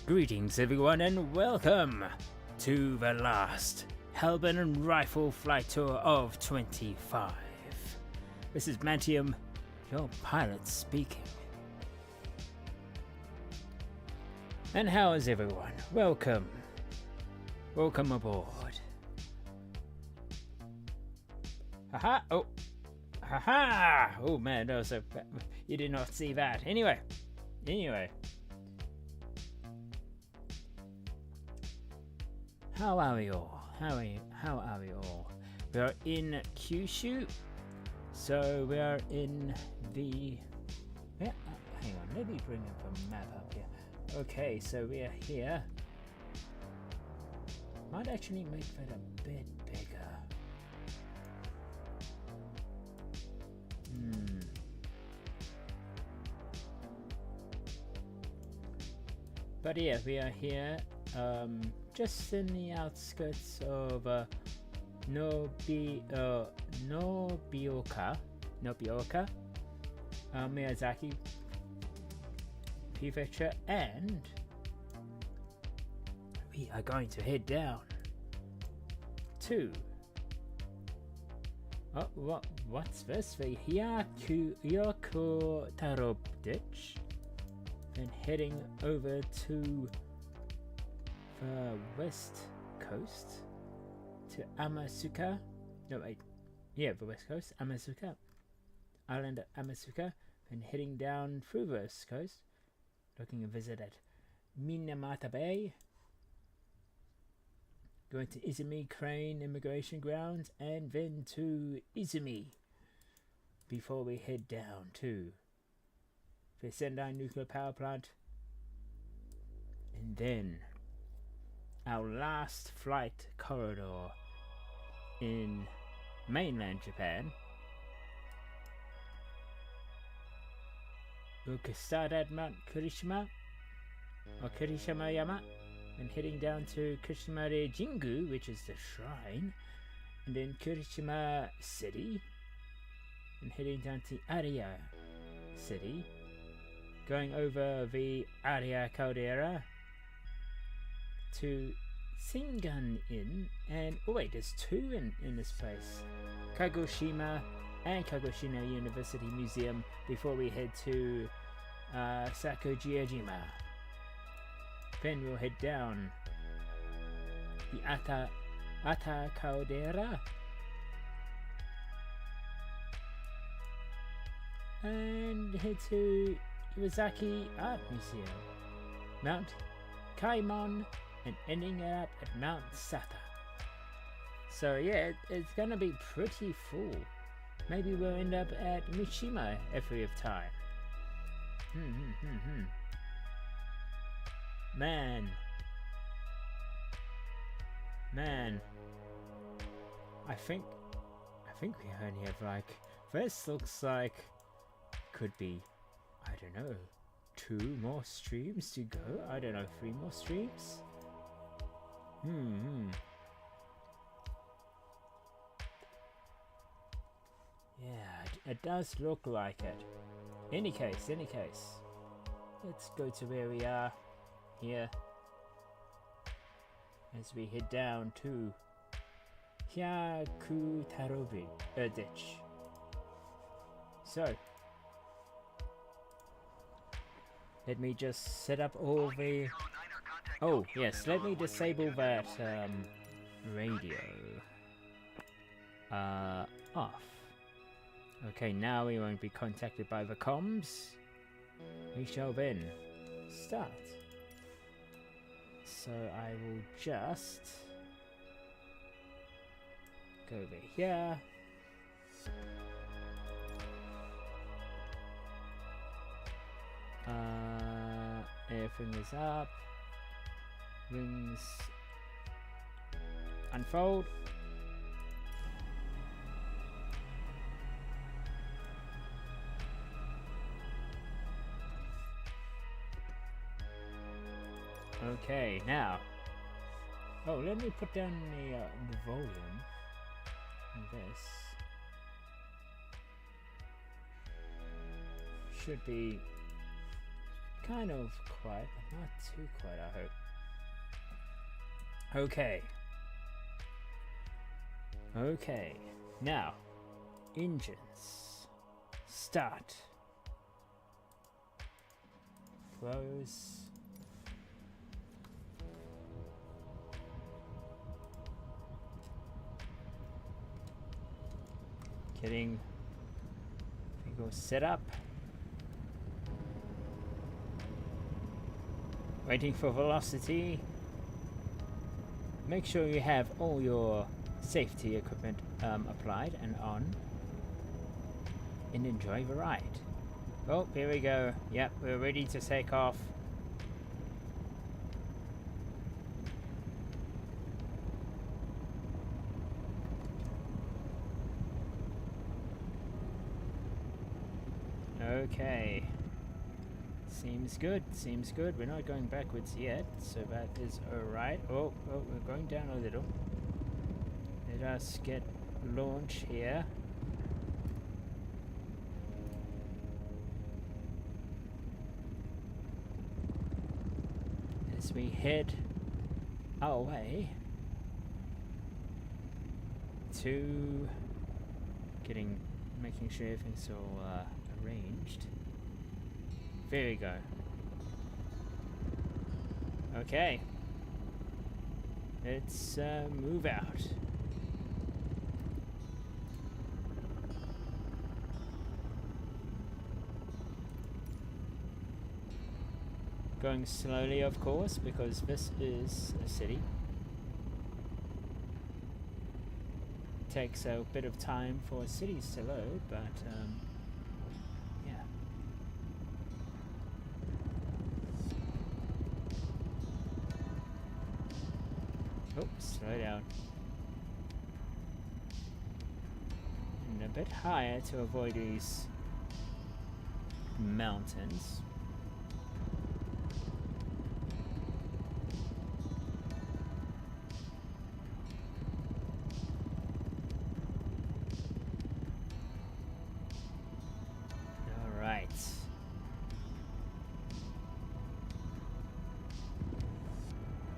Greetings everyone and welcome to the last halberdandrifle flight tour of 25. This is Manteum, your pilot speaking. And how is everyone? Welcome. Welcome aboard. Haha! Oh! Haha! Oh man, no, so you did not see that. Anyway. How are we all? How are we all? We are in Kyushu, so we are in the. Yeah, hang on, let me bring up a map up here. Okay, so we are here. Might actually make that a bit bigger. But yeah, we are here. Just in the outskirts of Nobioka, Miyazaki Prefecture, and we are going to head down to what's this? The Hyakutaro ditch, and heading over to the west coast to Amasuka. No wait, yeah, the west coast, Amasuka, island of Amasuka, and heading down through the west coast, looking a visit at Minamata Bay, going to Izumi Crane Immigration Grounds, and then to Izumi before we head down to the Sendai Nuclear Power Plant, and then our last flight corridor in mainland Japan. We could start at Mount Kirishima or Kirishima Yama and heading down to Kirishimare Jingu, which is the shrine, and then Kirishima City, and heading down to Aria City, going over the Aria Caldera to Singan Inn, and oh wait, there's two in this place, Kagoshima and Kagoshima University Museum, before we head to Sakujiajima. Then we'll head down the Ata Caldera and head to Iwazaki Art Museum, Mount Kaimon, and ending up at Mount Sata. So yeah, it's gonna be pretty full. Maybe we'll end up at Mishima if we have time. Man, I think we only have like, this looks like could be, I don't know, 2 more streams to go. I don't know, 3 more streams. Yeah, it does look like it. Any case, let's go to where we are here as we head down to Hyakutaro ditch. So let me just set up all the. Oh yes, let me disable that radio off. Okay, now we won't be contacted by the comms. We shall then start. So I will just go over here. Everything is up. Wings unfold. Okay, now. Oh, let me put down the volume on this. Should be kind of quiet, but not too quiet, I hope. Okay. Okay. Now, engines. Start. Close. Getting vehicle set up. Waiting for velocity. Make sure you have all your safety equipment applied and on. And enjoy the ride. Oh, here we go. Yep, we're ready to take off. Okay. Seems good, seems good. We're not going backwards yet, so that is alright. Oh, we're going down a little. Let us get launch here. As we head our way to making sure everything's all arranged. There we go. Okay. Let's move out. Going slowly, of course, because this is a city. Takes a bit of time for cities to load, but yeah. Oh, slow down. And a bit higher to avoid these mountains.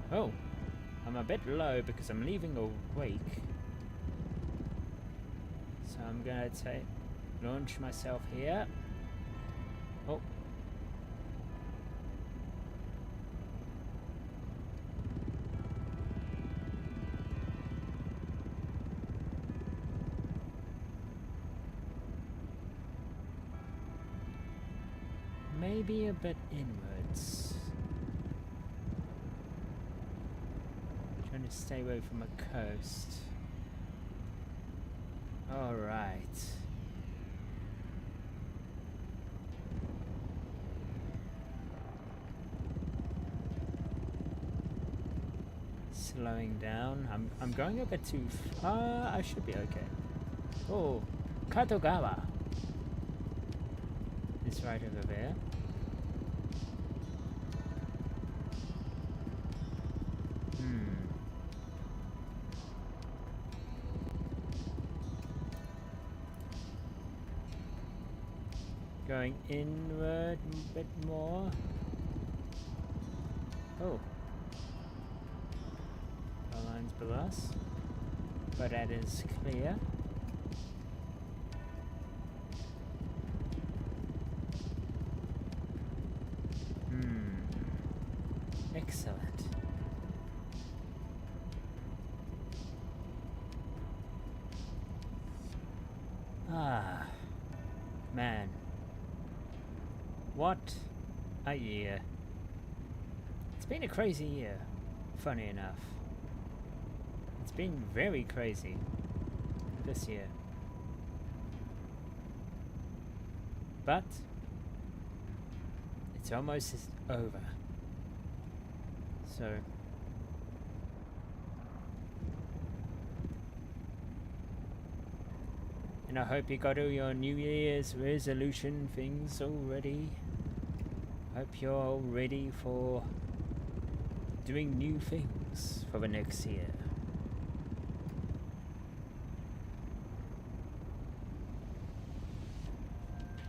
Oh, I'm a bit low because I'm leaving a wake. So I'm gonna launch myself here. Oh. Maybe a bit inwards. Trying to stay away from a coast. Alright. Slowing down. I'm going a bit too far. I should be okay. Oh, Katogawa is right over there. Going inward a bit more. Oh. The lines below us. But that is clear. Excellent. Ah. Man. What a year. It's been a crazy year, funny enough. It's been very crazy this year. But it's almost over. So and I hope you got all your New Year's resolution things already. Hope you're all ready for doing new things for the next year.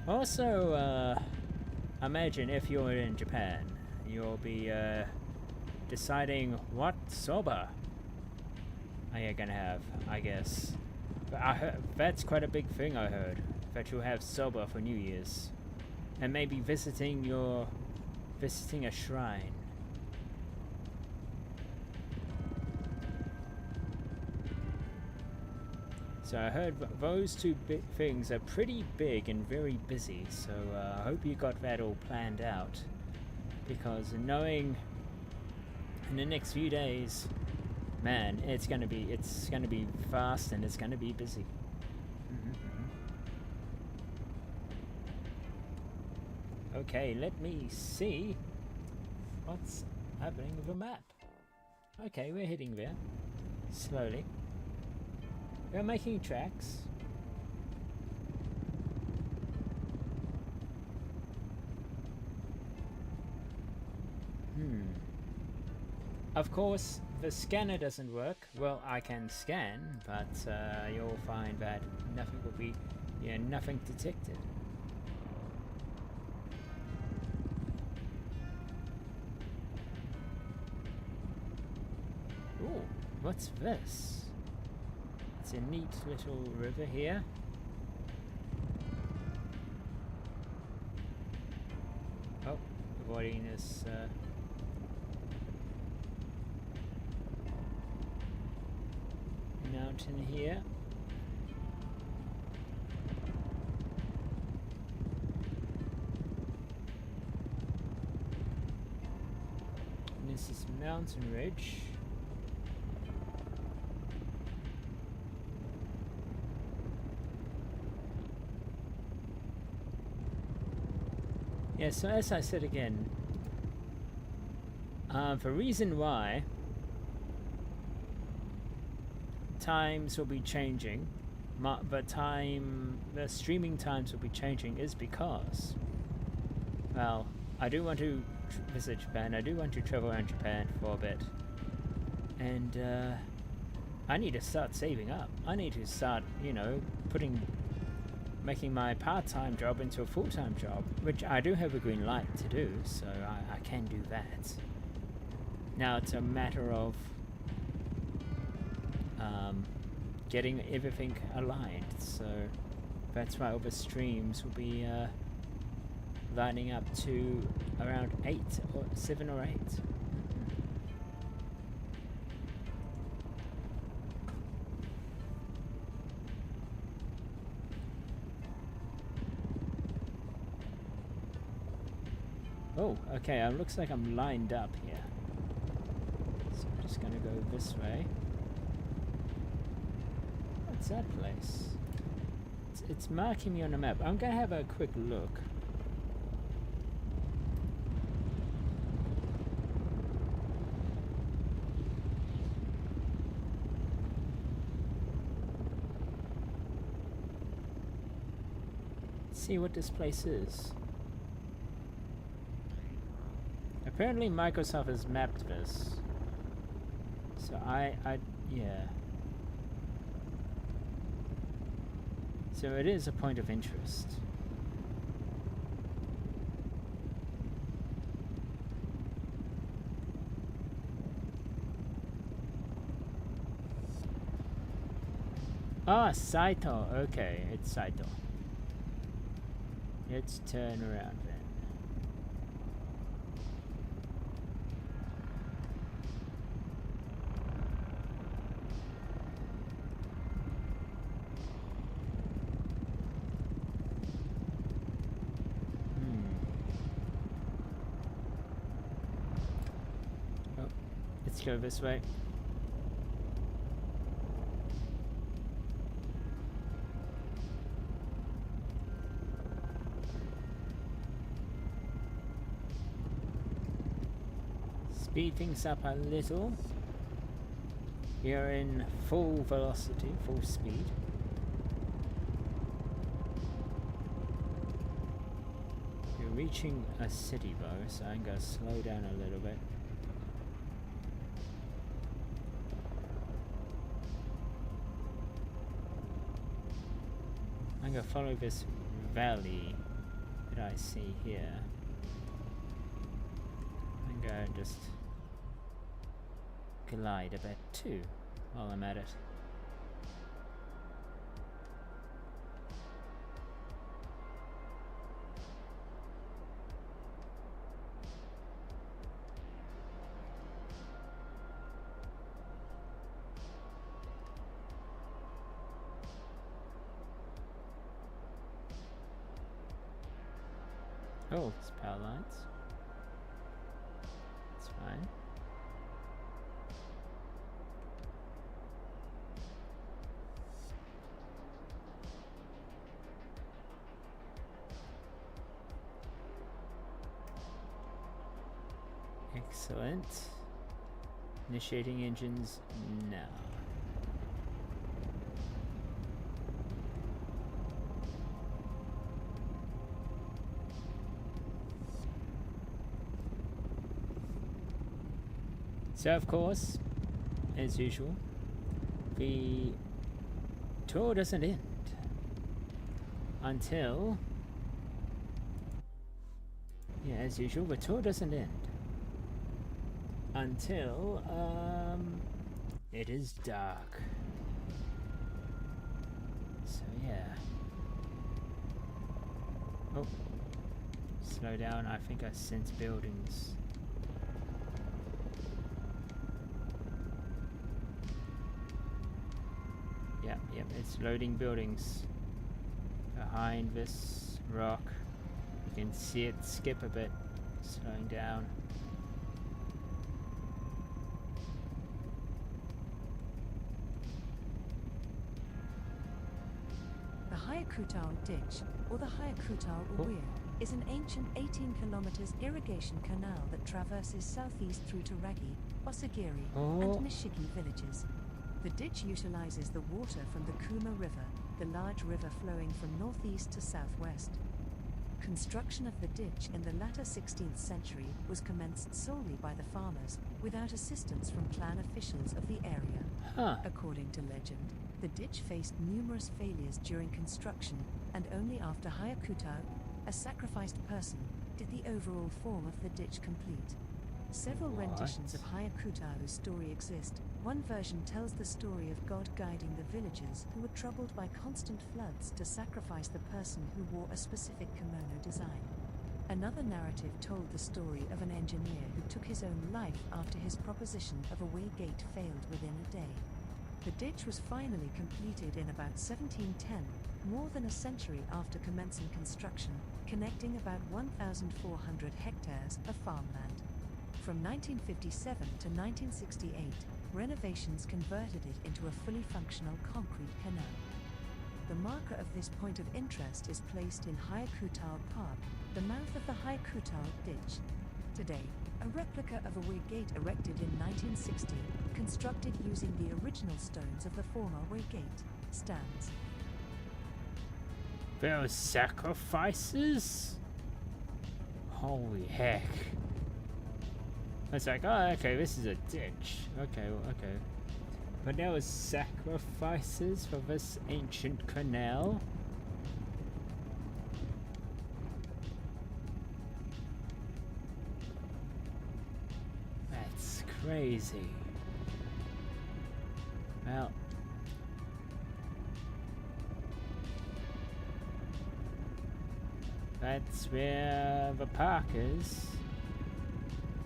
Also, imagine if you're in Japan, you'll be deciding what soba are you gonna have, I guess. But I heard that's quite a big thing. I heard that you'll have soba for New Year's, and maybe visiting a shrine. So I heard those two things are pretty big and very busy, so I hope you got that all planned out, because knowing in the next few days, man, it's gonna be fast and it's gonna be busy. Okay, let me see what's happening with the map. Okay, we're heading there slowly. We're making tracks. Of course, the scanner doesn't work. Well, I can scan, but you'll find that nothing will be, nothing detected. Ooh, what's this? It's a neat little river here. Oh, avoiding this mountain here. And this is mountain ridge. Yeah, so as I said again, the reason why times will be changing, the streaming times will be changing, is because, well, I do want to visit Japan. I do want to travel around Japan for a bit, and I need to start saving up. I need to start, making my part-time job into a full-time job, which I do have a green light to do, so I can do that. Now it's a matter of getting everything aligned, so that's why all the streams will be lining up to around 7 or 8. Oh, okay, it looks like I'm lined up here. So I'm just gonna go this way. What's that place? It's marking me on the map. I'm gonna have a quick look. See what this place is. Apparently Microsoft has mapped this. So yeah. So it is a point of interest. Ah, Saito. Okay, it's Saito. Let's turn around then. Let's go this way. Speed things up a little. You're in full velocity, full speed. You're reaching a city though, so I'm going to slow down a little bit. I'm going to follow this valley that I see here. go and just glide a bit too while I'm at it. Oh, it's power lines. It's fine. Excellent. Initiating engines now. So of course, as usual, the tour doesn't end until, yeah, as usual, the tour doesn't end until it is dark. So yeah. Oh, slow down. I think I sense buildings. Yep, it's loading buildings behind this rock. You can see it skip a bit, slowing down. The Hayakutao Ditch, or the Hayakutao Weir, is an ancient 18 kilometers irrigation canal that traverses southeast through Taragi, Osagiri, and Nishiki villages. The ditch utilizes the water from the Kuma River, the large river flowing from northeast to southwest. Construction of the ditch in the latter 16th century was commenced solely by the farmers, without assistance from clan officials of the area. According to legend, the ditch faced numerous failures during construction, and only after Hayakutao, a sacrificed person, did the overall form of the ditch complete. Several renditions of Hayakutao's story exist. One version tells the story of God guiding the villagers who were troubled by constant floods to sacrifice the person who wore a specific kimono design. Another narrative told the story of an engineer who took his own life after his proposition of a way gate failed within a day. The ditch was finally completed in about 1710, more than a century after commencing construction, connecting about 1,400 hectares of farmland. From 1957 to 1968, renovations converted it into a fully functional concrete canal. The marker of this point of interest is placed in Hayakutao Park, the mouth of the Hayakutao Ditch. Today, a replica of a way gate erected in 1960, constructed using the original stones of the former way gate, stands. Those sacrifices? Holy heck. It's like, oh, okay, this is a ditch. Okay, okay. But there was sacrifices for this ancient canal? That's crazy. Well, that's where the park is.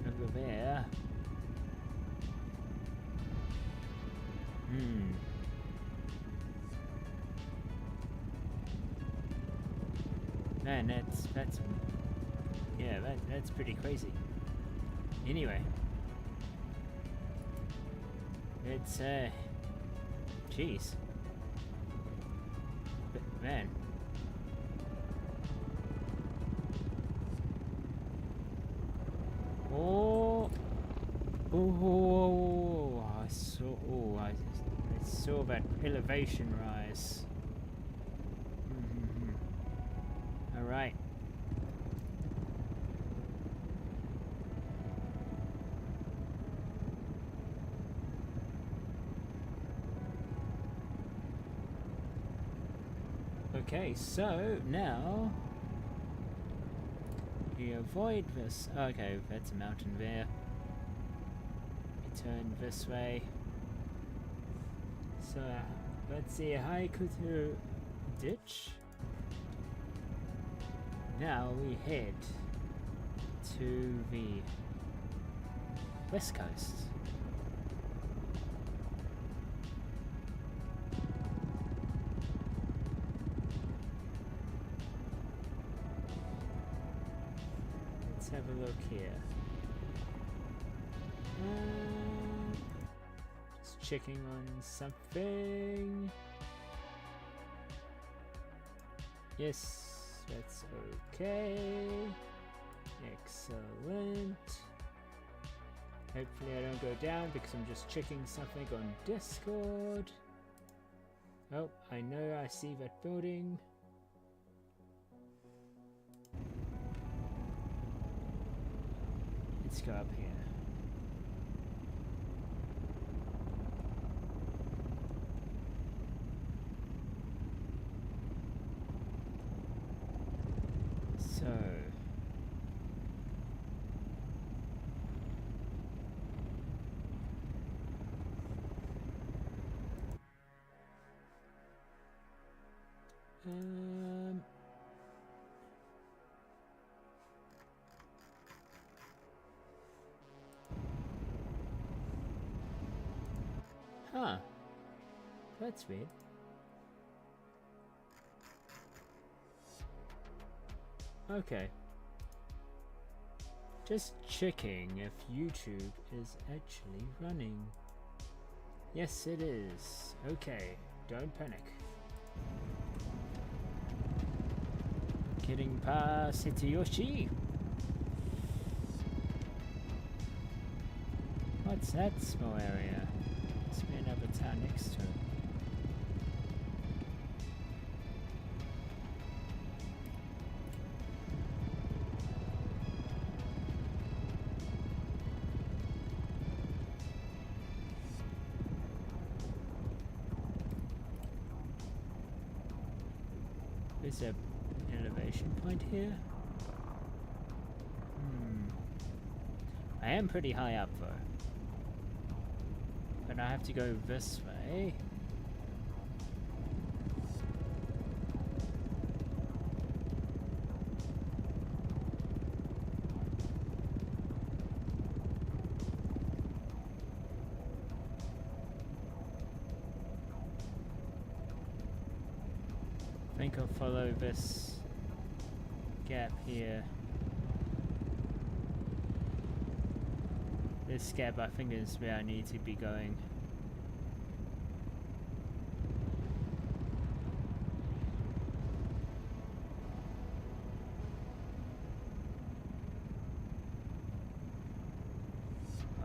Over there. Man, that's yeah, that's pretty crazy. Anyway, it's jeez, but man. I saw that elevation rise. All right. Okay, so now we avoid this? Okay, that's a mountain there. We turn this way. So that's the Haikutu ditch. Now we head to the west coast. Let's have a look here. Just checking on something. Yes, that's okay. Excellent. Hopefully I don't go down because I'm just checking something on Discord. Oh, I know I see that building. Let's go up here. So huh. That's weird. Okay. Just checking if YouTube is actually running. Yes, it is. Okay, don't panic. Getting past Hitayoshi. What's that small area? Must be another town next to it. Is there an elevation point here? I am pretty high up though. But I have to go this way. I think I'll follow this gap here. This gap I think is where I need to be going.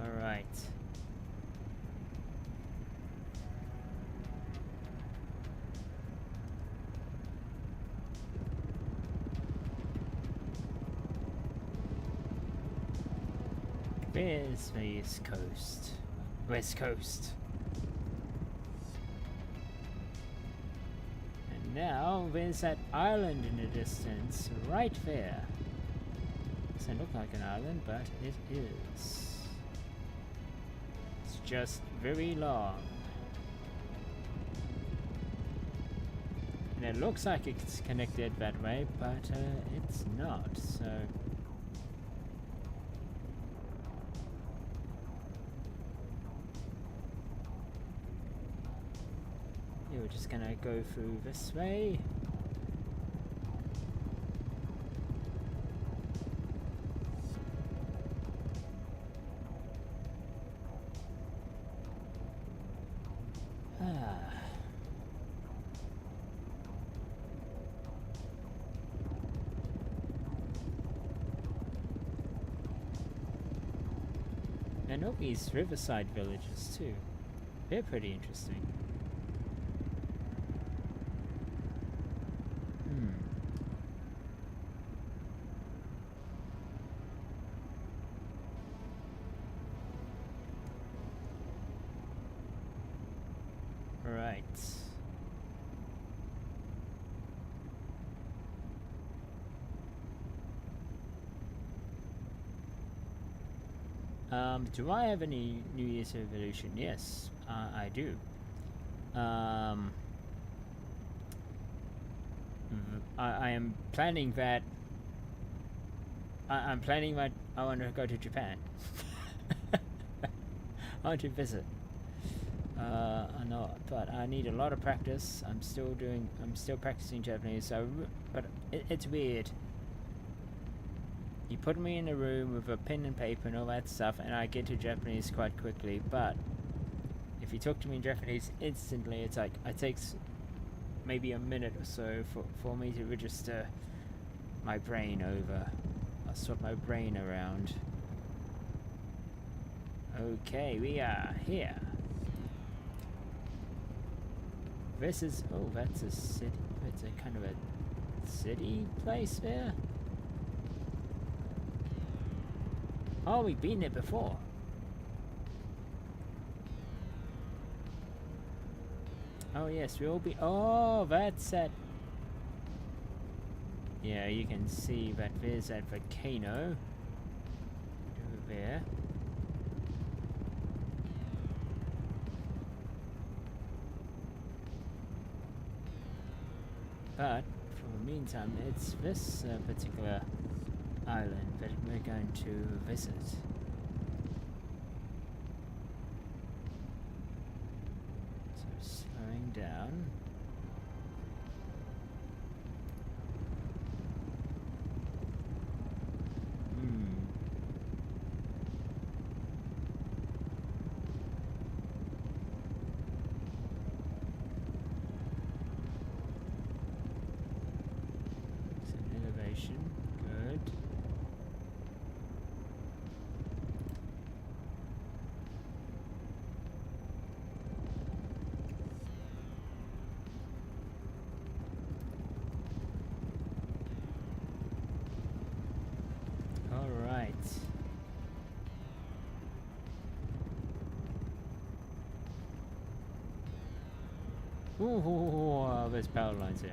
Alright. There's the East Coast. West Coast. And now there's that island in the distance, right there. Doesn't look like an island, but it is. It's just very long. And it looks like it's connected that way, but it's not, so... We're just gonna go through this way. And all these riverside villages too. They're pretty interesting. Right. Do I have any New Year's resolution? Yes, I do. I am planning that. I'm planning that I want to go to Japan. I want to visit. I know, but I need a lot of practice. I'm still practicing Japanese. So, but it's weird. You put me in a room with a pen and paper and all that stuff, and I get to Japanese quite quickly. But if you talk to me in Japanese instantly, it's like it takes maybe a minute or so for me to register my brain over. I'll swap my brain around. Okay, we are here. This is, oh, that's a city. It's a kind of a city place there. Oh, we've been there before. Oh yes, we'll be. Oh, that's that. Yeah, you can see that there's that volcano over there. But for the meantime, it's this particular island that we're going to visit. So slowing down. Good. All right. Ooh, there's power lines here.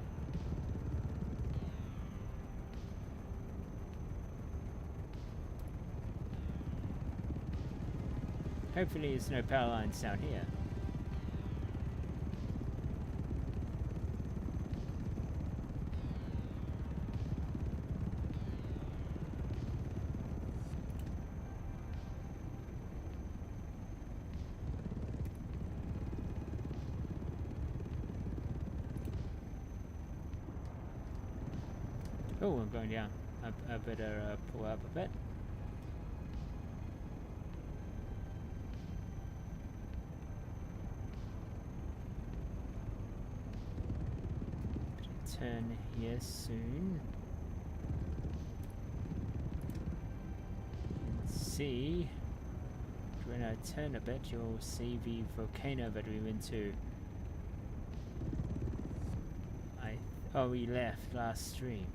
Hopefully there's no power lines down here. Oh, I'm going down. I better pull up a bit. Turn here soon. See, when I turn a bit, you'll see the volcano that we went to. Oh, we left last stream.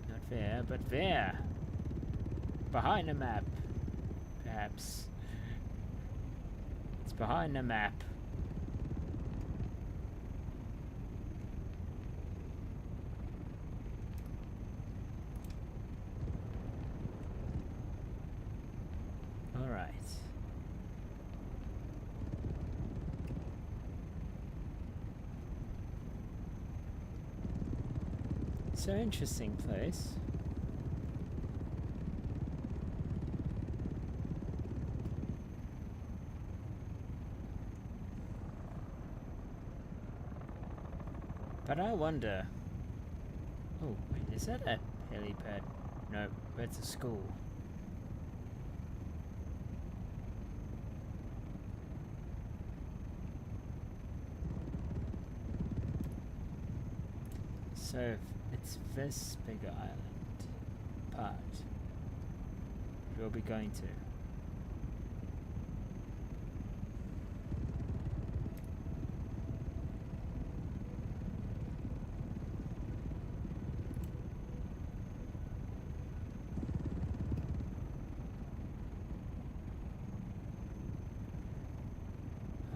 Not there, but there. Behind the map, perhaps. It's behind the map. So interesting place. But I wonder. Oh, wait, is that a helipad? No, that's a school. So it's this bigger island part we'll be going to.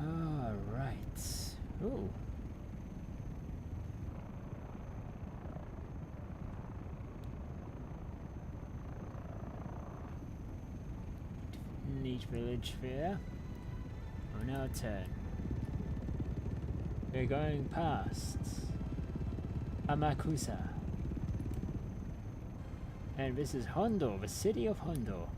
All right. Ooh. neat village there. On our turn. We're going past Amakusa. And this is Hondo, the city of Hondo.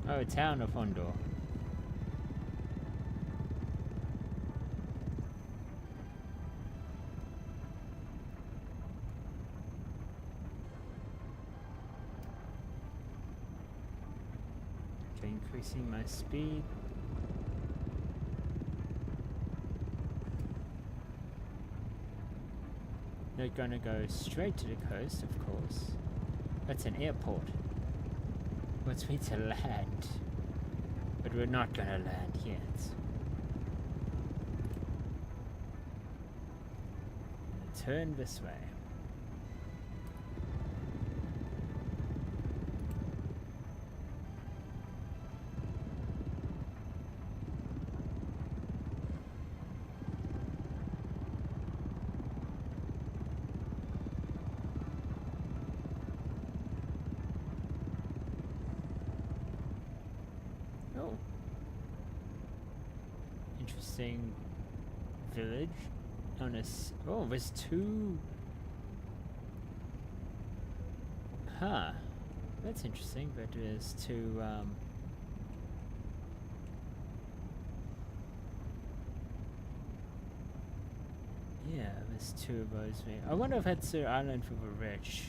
Oh, town of Hondo. Okay, increasing my speed. They're gonna go straight to the coast, of course. That's an airport. Wants me to land, but we're not gonna land yet. Turn this way. Interesting village on a oh, there's two. Huh, that's interesting, but there's two yeah, there's two of those there. I wonder if that's the island for the rich.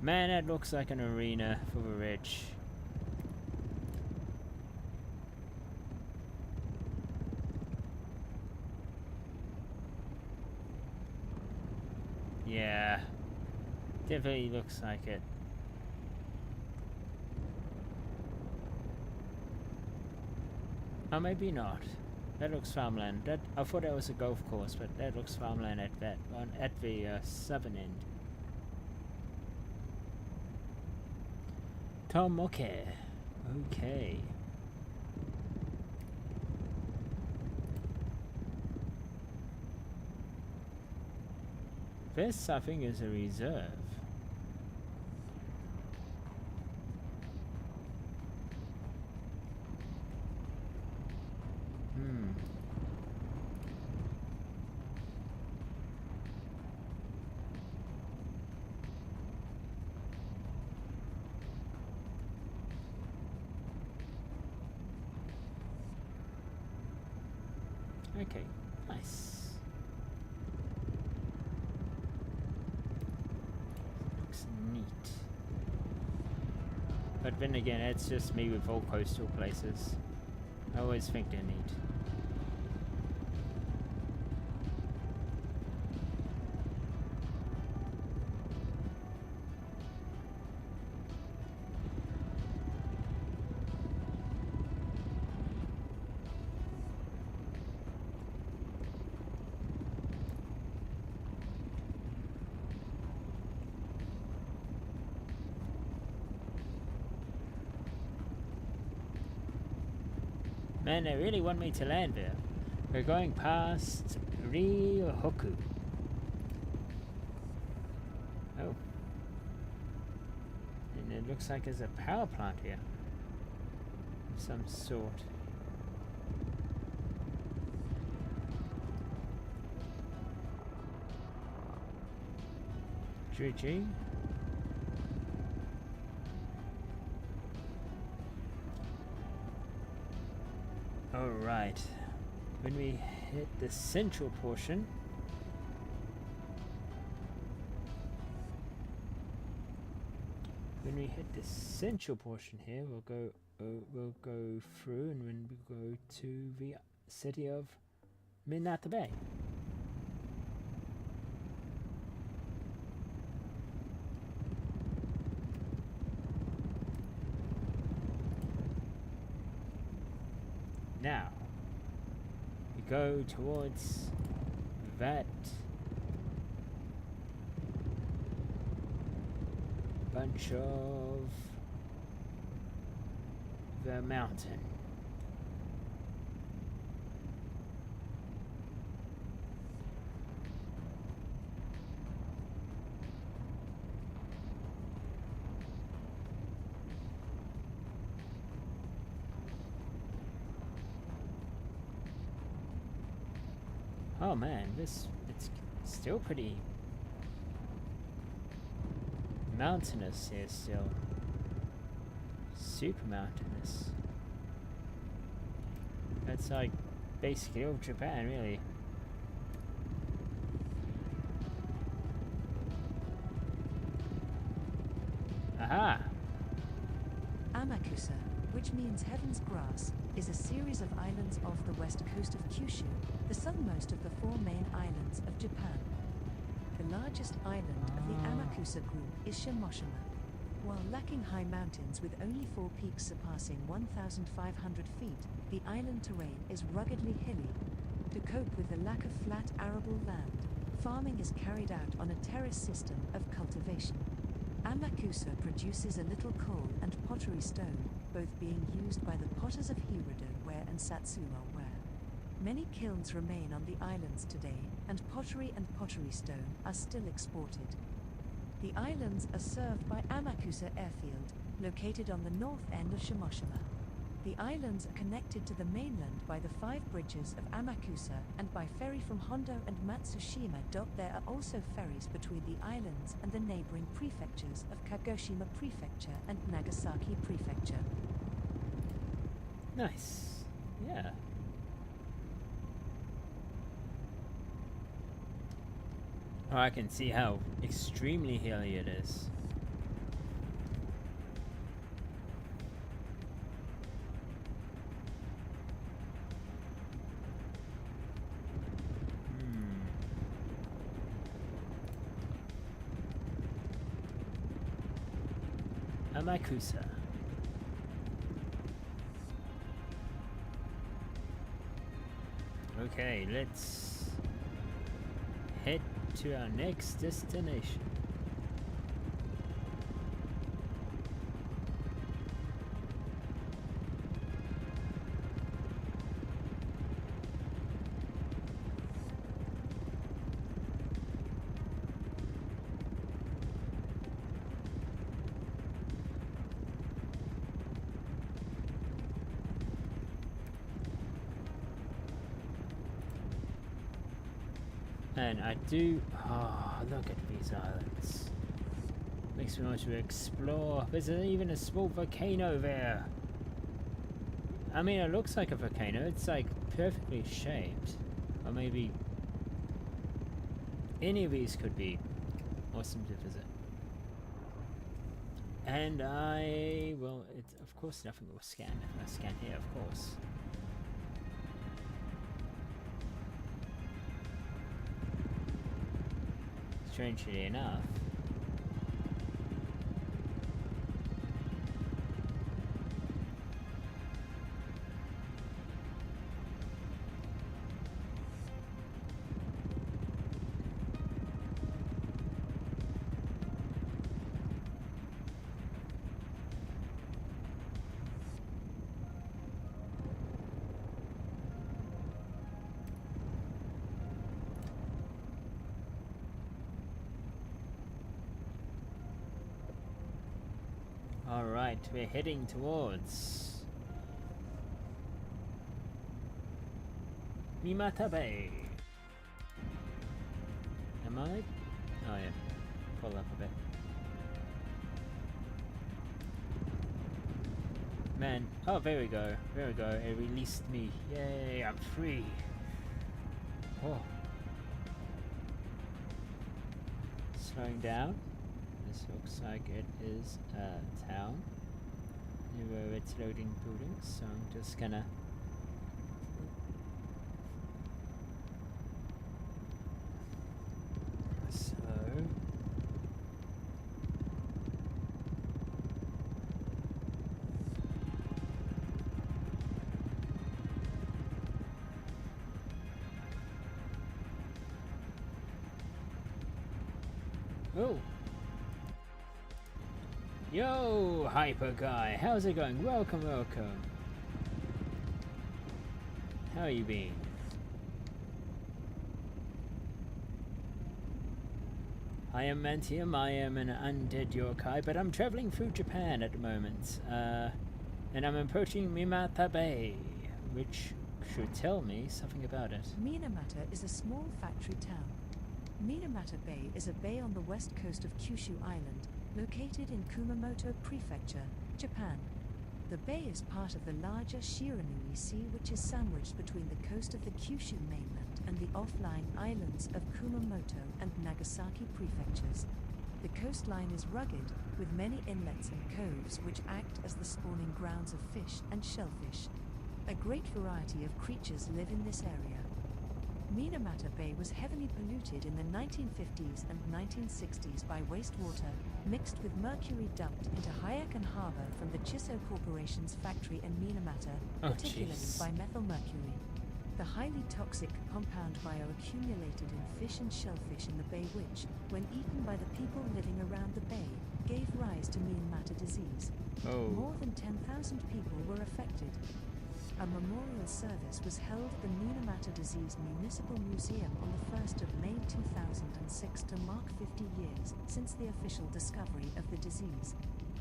Man, that looks like an arena for the rich. Yeah, definitely looks like it. Oh, maybe not. That looks farmland. That I thought that was a golf course, but that looks farmland at that at the southern end. Tomoke. Okay. This, I think, is a reserve. Okay, nice. Looks neat. But then again, it's just me with all coastal places. I always think they're neat. Man, they really want me to land there. We're going past Ryohoku. Oh. And it looks like there's a power plant here. Of some sort. GG. Alright, when we hit the central portion, here, we'll go through, and when we go to the city of Minata Bay. Now, we go towards that bunch of the mountain. Oh man, it's still pretty mountainous here still. Super mountainous. That's like basically all Japan, really. Aha! Amakusa, which means heaven's grass, is a series of islands off the west coast of Kyushu, the southernmost of the 4 main islands of Japan. The largest island of the Amakusa group is Shimoshima. While lacking high mountains with only 4 peaks surpassing 1,500 feet, the island terrain is ruggedly hilly. To cope with the lack of flat arable land, farming is carried out on a terrace system of cultivation. Amakusa produces a little coal and pottery stone, both being used by the potters of Hirodo ware and Satsuma ware. Many kilns remain on the islands today, and pottery stone are still exported. The islands are served by Amakusa Airfield, located on the north end of Shimoshima. The islands are connected to the mainland by the 5 bridges of Amakusa and by ferry from Hondo and Matsushima. There are also ferries between the islands and the neighboring prefectures of Kagoshima Prefecture and Nagasaki Prefecture. Nice. Yeah. Oh, I can see how extremely hilly it is. Amakusa. Okay, let's head to our next destination. And I do... Oh, look at these islands. Makes me want to explore. There's even a small volcano there. I mean, it looks like a volcano. It's like perfectly shaped. Or maybe... any of these could be awesome to visit. And I... well, it's, of course nothing will scan. I scan here, of course. Strangely enough. Alright, we're heading towards Mimata Bay. Am I? Oh yeah, pull up a bit. Man, oh there we go, it released me. Yay, I'm free. Oh. Slowing down. This looks like it is a town where it's loading buildings, so I'm just gonna Oh. Yo, Hyper Guy. How's it going? Welcome, welcome. How you been? I am Manteum. I am an undead yokai, but I'm traveling through Japan at the moment. And I'm approaching Minamata Bay, which should tell me something about it. Minamata is a small factory town. Minamata Bay is a bay on the west coast of Kyushu Island, located in Kumamoto Prefecture, Japan. The bay is part of the larger Shiranui Sea, which is sandwiched between the coast of the Kyushu mainland and the off-lying islands of Kumamoto and Nagasaki prefectures. The coastline is rugged, with many inlets and coves which act as the spawning grounds of fish and shellfish. A great variety of creatures live in this area. Minamata Bay was heavily polluted in the 1950s and 1960s by wastewater, mixed with mercury dumped into Hayakan Harbor from the Chiso Corporation's factory in Minamata, particularly by methylmercury. The highly toxic compound bioaccumulated in fish and shellfish in the bay which, when eaten by the people living around the bay, gave rise to Minamata disease. More than 10,000 people were affected. A memorial service was held at the Minamata Disease Municipal Museum on the 1st of May 2006 to mark 50 years since the official discovery of the disease.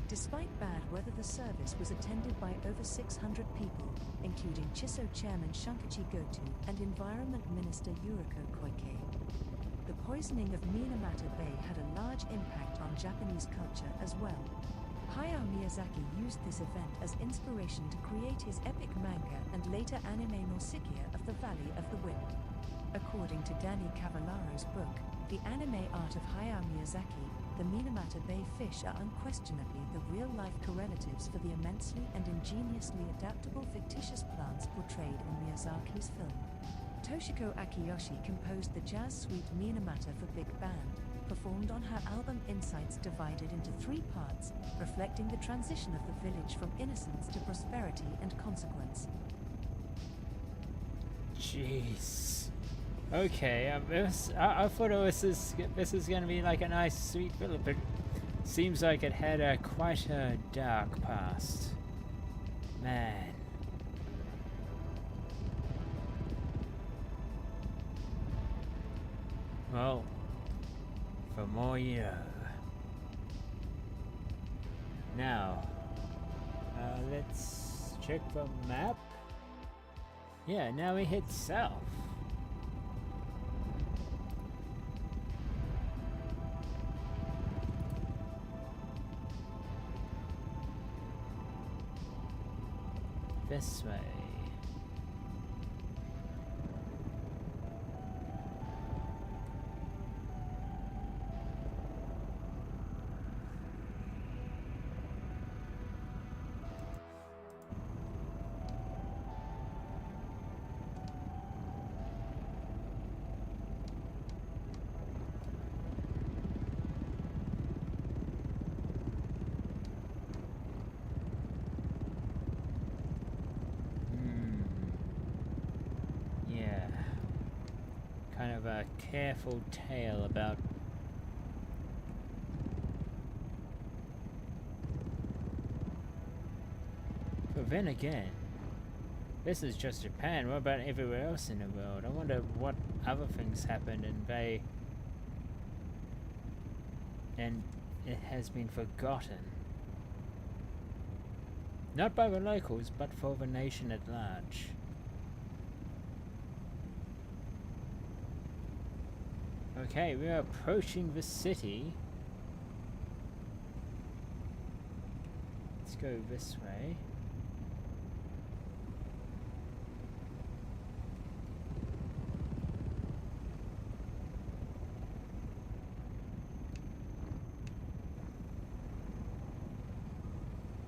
Despite bad weather, the service was attended by over 600 people, including Chiso Chairman Shunkichi Goto and Environment Minister Yuriko Koike. The poisoning of Minamata Bay had a large impact on Japanese culture as well. Hayao Miyazaki used this event as inspiration to create his epic manga and later anime Nausicaa of the Valley of the Wind. According to Danny Cavallaro's book, The Anime Art of Hayao Miyazaki, the Minamata Bay fish are unquestionably the real-life correlatives for the immensely and ingeniously adaptable fictitious plants portrayed in Miyazaki's film. Toshiko Akiyoshi composed the jazz suite Minamata for Big Band, performed on her album Insights, divided into 3 parts, reflecting the transition of the village from innocence to prosperity and consequence. Jeez. Okay, I thought this is going to be like a nice, sweet village, but seems like it had quite a dark past. Man. Well, for more you know. Now, let's check the map. Yeah, now we hit south. This way. Kind of a careful tale about but then again, this is just Japan. What about everywhere else in the world? I wonder what other things happened and it has been forgotten. Not by the locals, but for the nation at large. Okay, we are approaching the city. Let's go this way.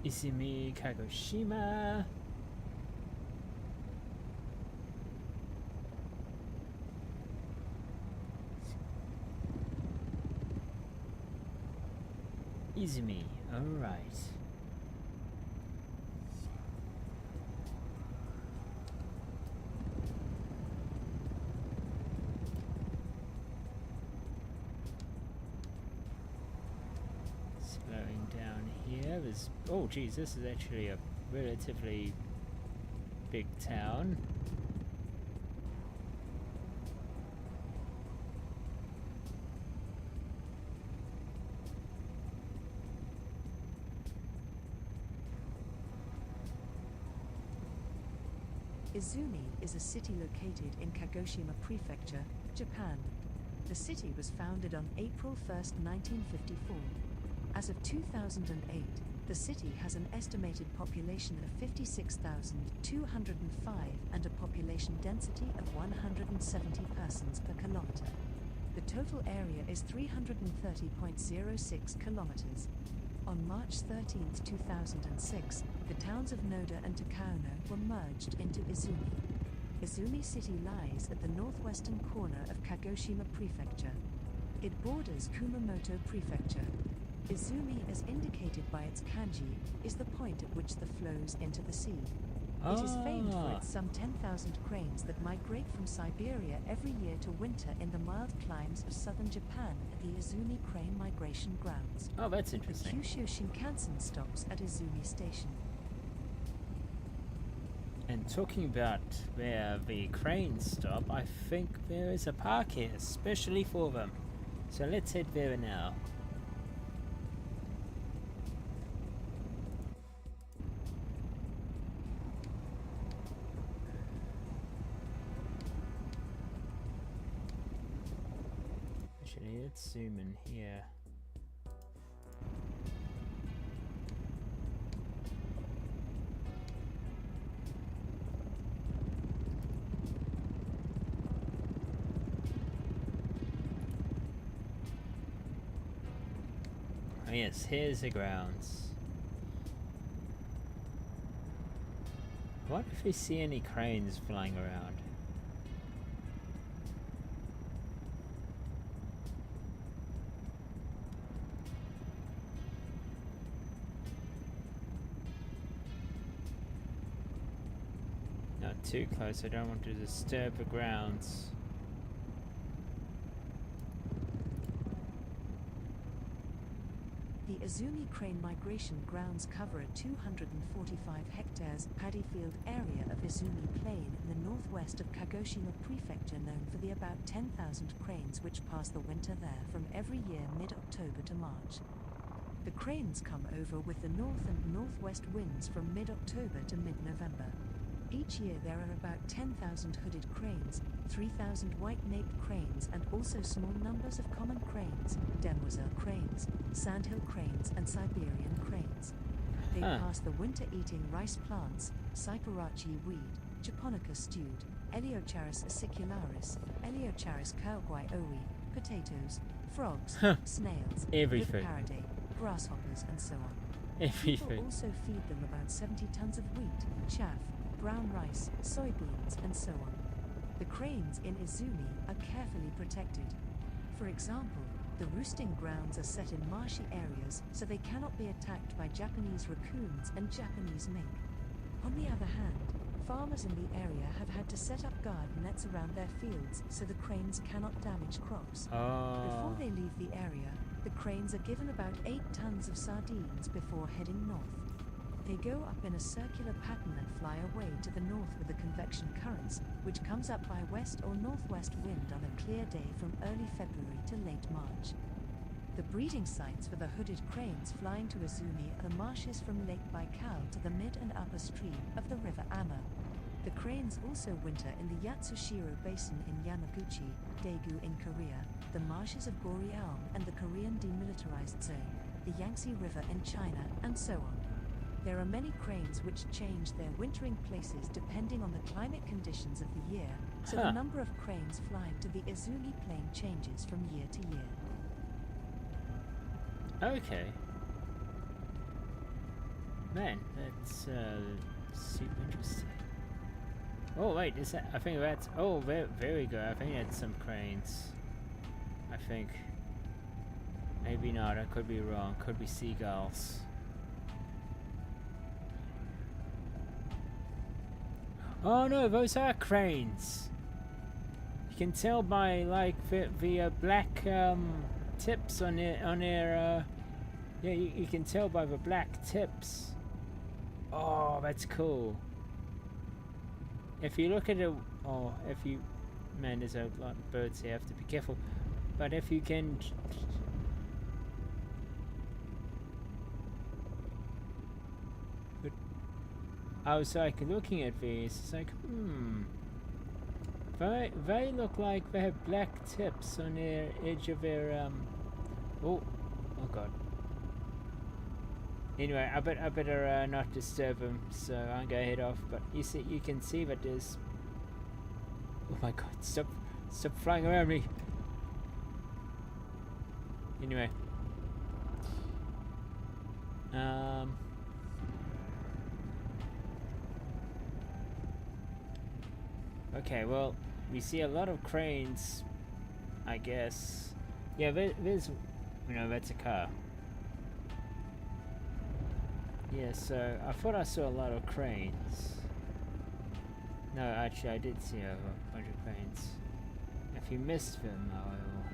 Izumi, Kagoshima. Izumi, alright. going down here. There's, oh geez, this is actually a relatively big town. Izumi is a city located in Kagoshima Prefecture, Japan. The city was founded on April 1, 1954. As of 2008, the city has an estimated population of 56,205 and a population density of 170 persons per kilometer. The total area is 330.06 kilometers. On March 13, 2006, the towns of Noda and Takano were merged into Izumi. Izumi City lies at the northwestern corner of Kagoshima Prefecture. It borders Kumamoto Prefecture. Izumi, as indicated by its kanji, is the point at which the flows into the sea. It is famed for its some 10,000 cranes that migrate from Siberia every year to winter in the mild climes of southern Japan at the Izumi Crane Migration Grounds. Oh, that's interesting. The Kyushu Shinkansen stops at Izumi Station. And talking about where the cranes stop, I think there is a park here, especially for them. So let's head there now. Actually, let's zoom in here. Oh yes, here's the grounds. I wonder if we see any cranes flying around. Not too close, I don't want to disturb the grounds. The Izumi Crane Migration Grounds cover a 245 hectares paddy field area of Izumi Plain in the northwest of Kagoshima Prefecture, known for the about 10,000 cranes which pass the winter there from every year mid-October to March. The cranes come over with the north and northwest winds from mid-October to mid-November. Each year there are about 10,000 hooded cranes, 3,000 white-naped cranes and also small numbers of common cranes, demoiselle cranes, sandhill cranes and Siberian cranes. They pass the winter-eating rice plants, Syperaceae weed, Japonica stewed, Eleocharis acicularis, Eleocharis kauguai-owi, potatoes, frogs, snails, everything, Viperidae, grasshoppers and so on. everything. People also feed them about 70 tons of wheat, chaff, brown rice, soybeans and so on. The cranes in Izumi are carefully protected. For example, the roosting grounds are set in marshy areas so they cannot be attacked by Japanese raccoons and Japanese mink. On the other hand, farmers in the area have had to set up guard nets around their fields so the cranes cannot damage crops. Before they leave the area, the cranes are given about 8 tons of sardines before heading north. They go up in a circular pattern and fly away to the north with the convection currents, which comes up by west or northwest wind on a clear day from early February to late March. The breeding sites for the hooded cranes flying to Izumi are the marshes from Lake Baikal to the mid and upper stream of the River Amma. The cranes also winter in the Yatsushiro Basin in Yamaguchi, Daegu in Korea, the marshes of Goryeo and the Korean Demilitarized Zone, the Yangtze River in China, and so on. There are many cranes which change their wintering places depending on the climate conditions of the year, so the number of cranes flying to the Izumi Plain changes from year to year. Okay. Man, that's super interesting. Oh wait, is that? I think that's. Oh, very good. I think that's some cranes. I think. Maybe not. I could be wrong. Could be seagulls. Oh no, those are cranes. You can tell by like the black tips on their Yeah, you can tell by the black tips. Oh, that's cool. If you look at it, oh, if you, man, there's a lot of birds here, I have to be careful. But if you can, but I was like looking at these, it's like, they look like they have black tips on their edge of their oh god. Anyway, I better not disturb them, so I'm gonna head off. But you can see that there's. Oh my god! Stop flying around me. Anyway, okay. Well, we see a lot of cranes, I guess. Yeah, there's, that's a car. Yeah, so I thought I saw a lot of cranes. No, actually I did see a bunch of cranes. If you missed them, I will...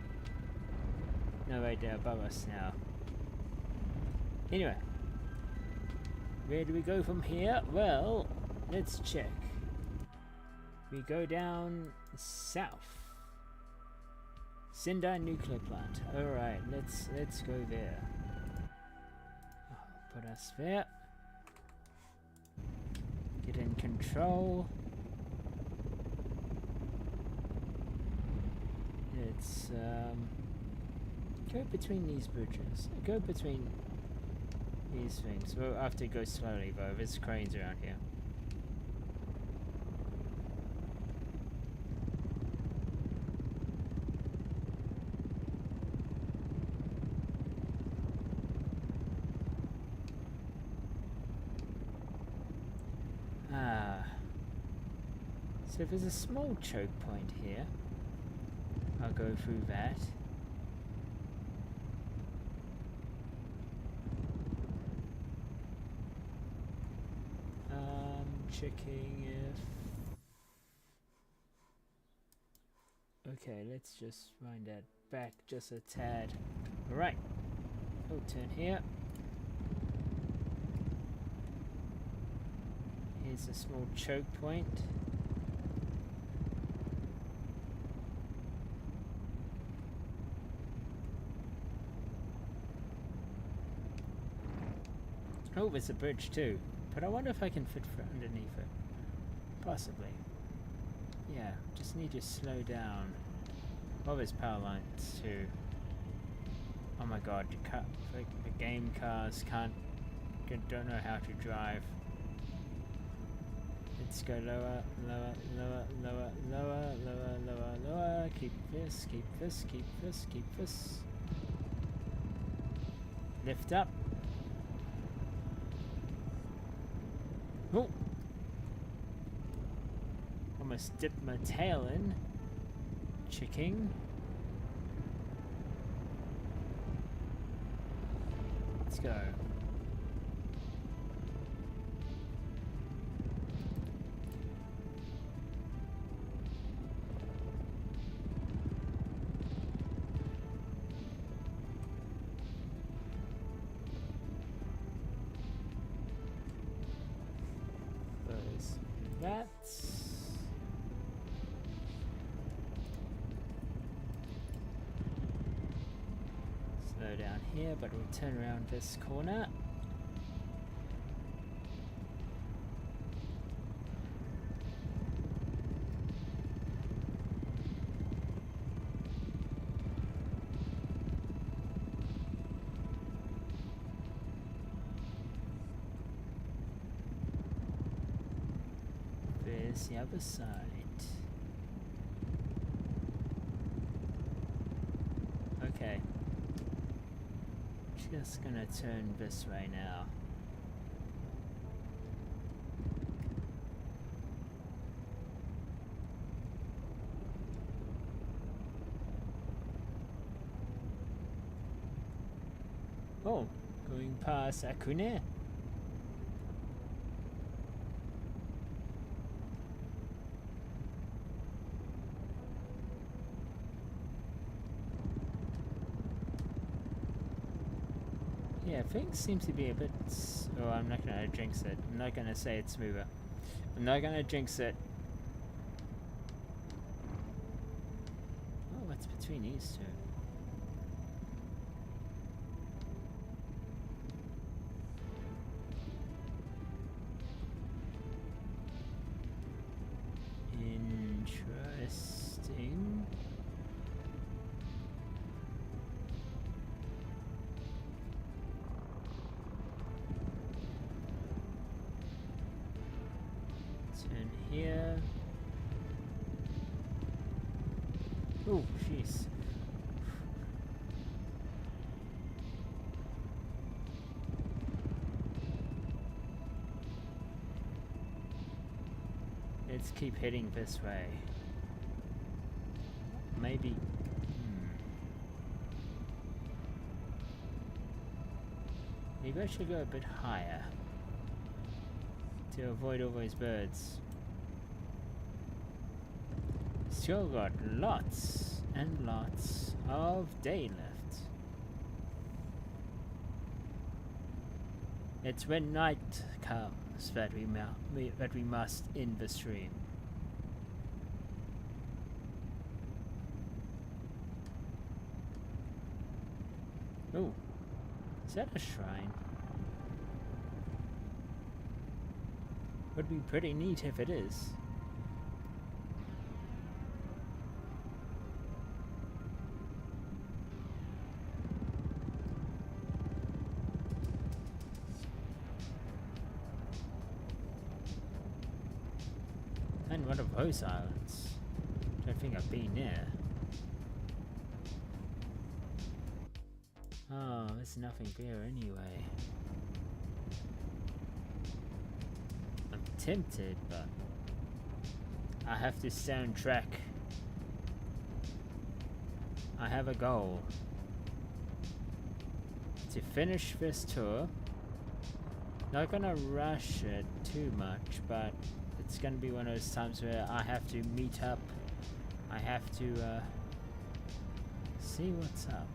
No, right there above us now. Anyway. Where do we go from here? Well, let's check. We go down south. Sendai nuclear plant. Alright, let's go there. Put us there. Get in control. Let's go between these bridges. Go between these things. We'll have to go slowly though. There's cranes around here. So there's a small choke point here. I'll go through that. Checking if... Okay, let's just wind that back just a tad. Alright. We'll turn here. Here's a small choke point. Oh, there's a bridge too, but I wonder if I can fit underneath it. Possibly. Yeah, just need to slow down. Oh, there's power lines too. Oh my god, the game cars don't know how to drive. Let's go lower, lower, lower, lower, lower, lower, lower, lower. Keep this, keep this, keep this, keep this. Lift up. Oh! Almost dipped my tail in. Checking. Let's go. Slow down here, but we'll turn around this corner. There's the other side. Okay. Just gonna turn this way now. Oh, going past Akune. Yeah, things seem to be a bit... Oh, I'm not gonna jinx it. I'm not gonna say it's smoother. I'm not gonna jinx it. Oh, what's between these two? Interesting. Turn here. Oh, jeez. Let's keep heading this way. Maybe. Maybe I should go a bit higher to avoid all those birds. Still got lots and lots of day left. It's when night comes that we must end the stream. Oh, is that a shrine? Would be pretty neat if it is. And one of those islands. Don't think I've been there. Oh, there's nothing there anyway. I'm tempted, but I have to stay on track. I have a goal to finish this tour. Not gonna rush it too much, but it's gonna be one of those times where I have to meet up. I have to see what's up.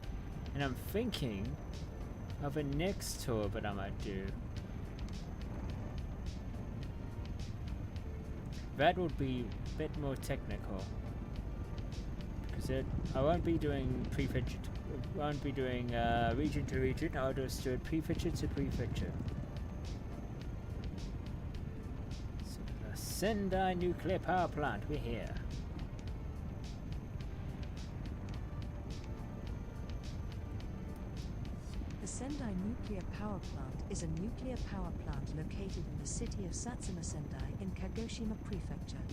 And I'm thinking of a next tour that I might do. That would be a bit more technical. Because I won't be doing prefecture, won't be doing region to region, I'll just do it prefecture to prefecture. So the Sendai nuclear power plant, we're here. The Sendai nuclear power plant is a nuclear power plant located in the city of Satsuma Sendai in Kagoshima Prefecture.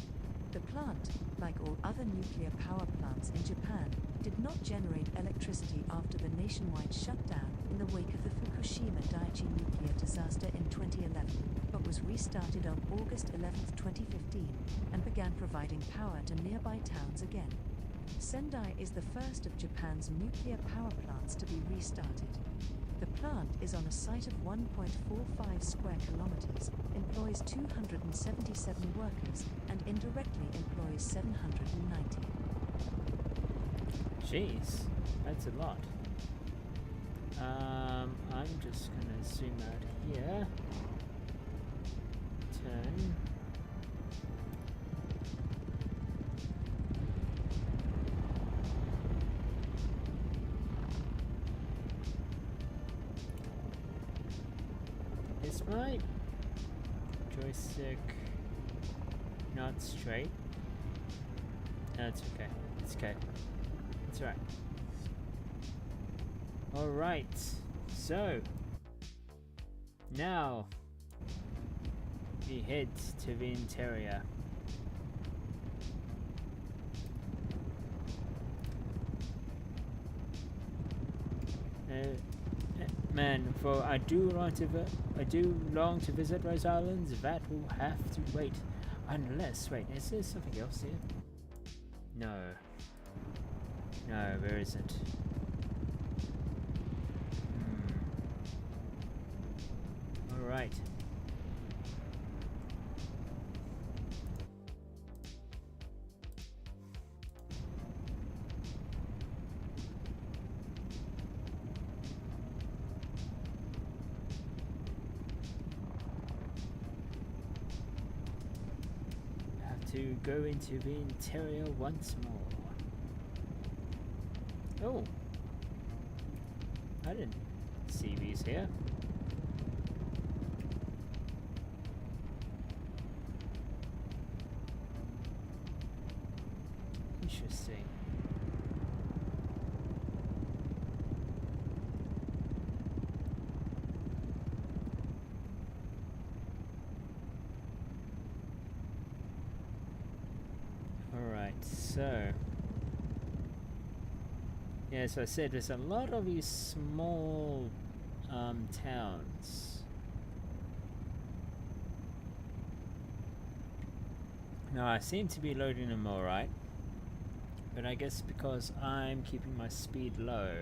The plant, like all other nuclear power plants in Japan, did not generate electricity after the nationwide shutdown in the wake of the Fukushima Daiichi nuclear disaster in 2011, but was restarted on August 11, 2015, and began providing power to nearby towns again. Sendai is the first of Japan's nuclear power plants to be restarted. The plant is on a site of 1.45 square kilometers, employs 277 workers, and indirectly employs 790. Jeez, that's a lot. I'm just gonna zoom out here. Turn. Is my joystick not straight? No, it's okay. It's okay. It's alright. Alright, so now we head to the interior. Man, for I do long to visit those islands. That will have to wait, unless is there something else here? No, there isn't. All right. to go into the interior once more. Oh, I didn't see these here. Interesting. Alright, so yeah, so I said there's a lot of these small towns. Now I seem to be loading them alright, but I guess because I'm keeping my speed low.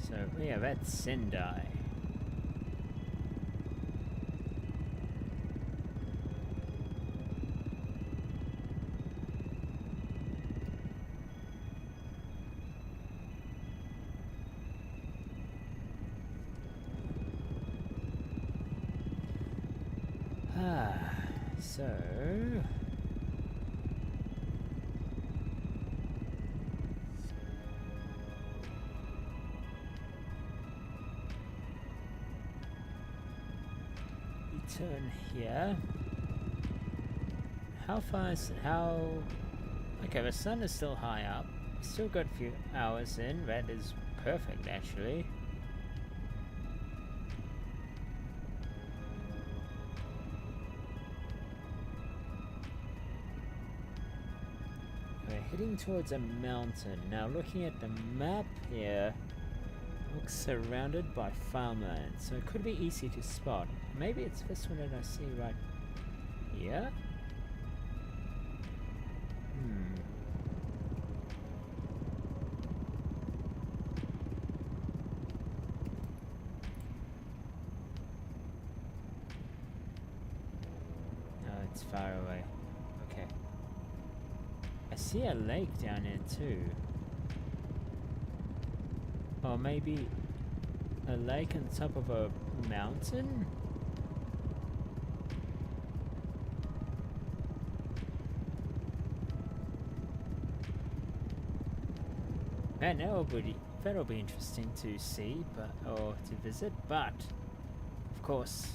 So yeah, that's Sendai. So we turn here. How far is how? Okay, the sun is still high up. Still got a few hours in. That is perfect, actually. Heading towards a mountain. Now looking at the map here, looks surrounded by farmland, so it could be easy to spot. Maybe it's this one that I see right here? No, it's far away. Okay. I see a lake down here too. Or maybe a lake on top of a mountain? Man, that'll be interesting to see, or to visit, but of course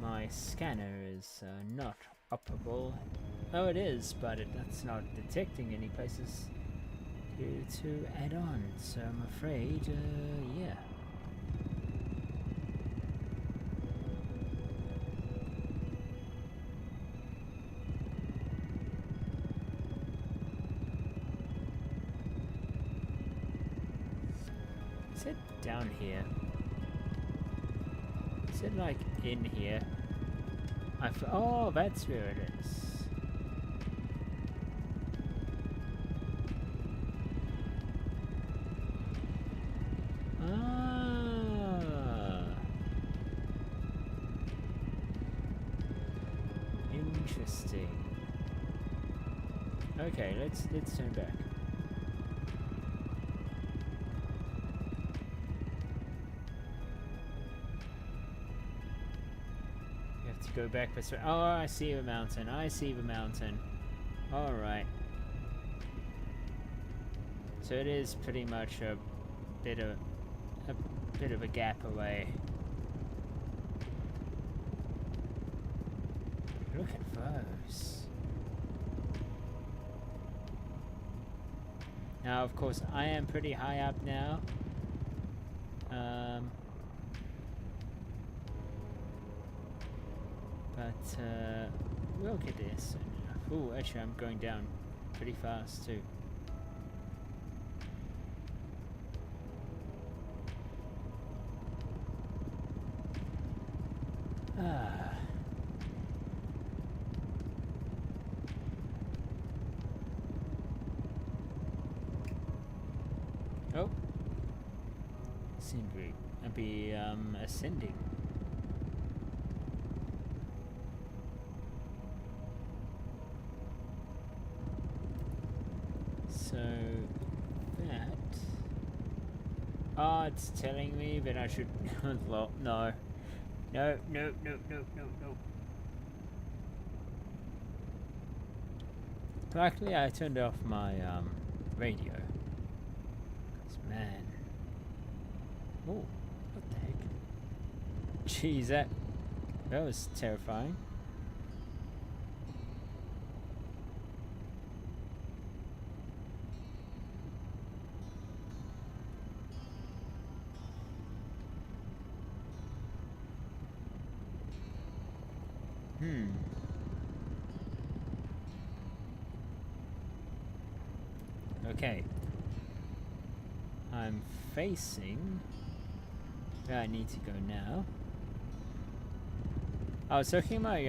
my scanner is not operable. Oh, it is, but that's not detecting any places to add on, so I'm afraid, yeah. Is it down here? Is it like in here? Oh, that's where it is. Interesting. Okay, let's turn back. You have to go back this way. Oh, I see the mountain. I see the mountain. All right. So it is pretty much a bit of a gap away. Look at those. Now, of course, I am pretty high up now. But we'll get there soon enough. Ooh, actually, I'm going down pretty fast too. Oh, seem to be ascending. So that. Oh, it's telling me that I should. Well, no. No. Luckily, I turned off my radio. 'Cause man, oh, what the heck? Jeez, that was terrifying. Okay. I'm facing where I need to go now. I was looking at my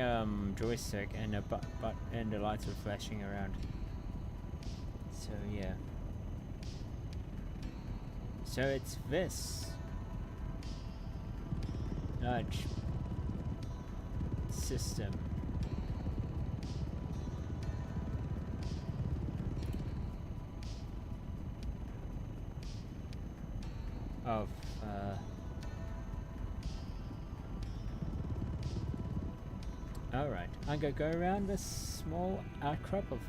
joystick and the lights were flashing around. So yeah. So it's this large system. Of alright, I'm gonna go around this small outcrop of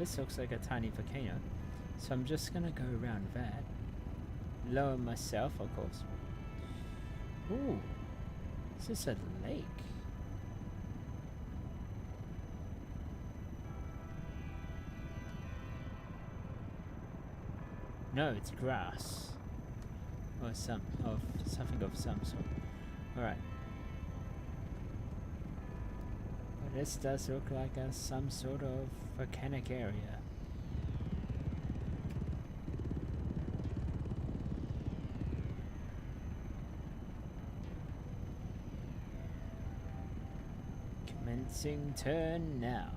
this looks like a tiny volcano, so I'm just gonna go around that, lower myself of course. Ooh, is this a lake? No, it's grass. Or something of some sort. Alright. Well, this does look like some sort of volcanic area. Commencing turn now.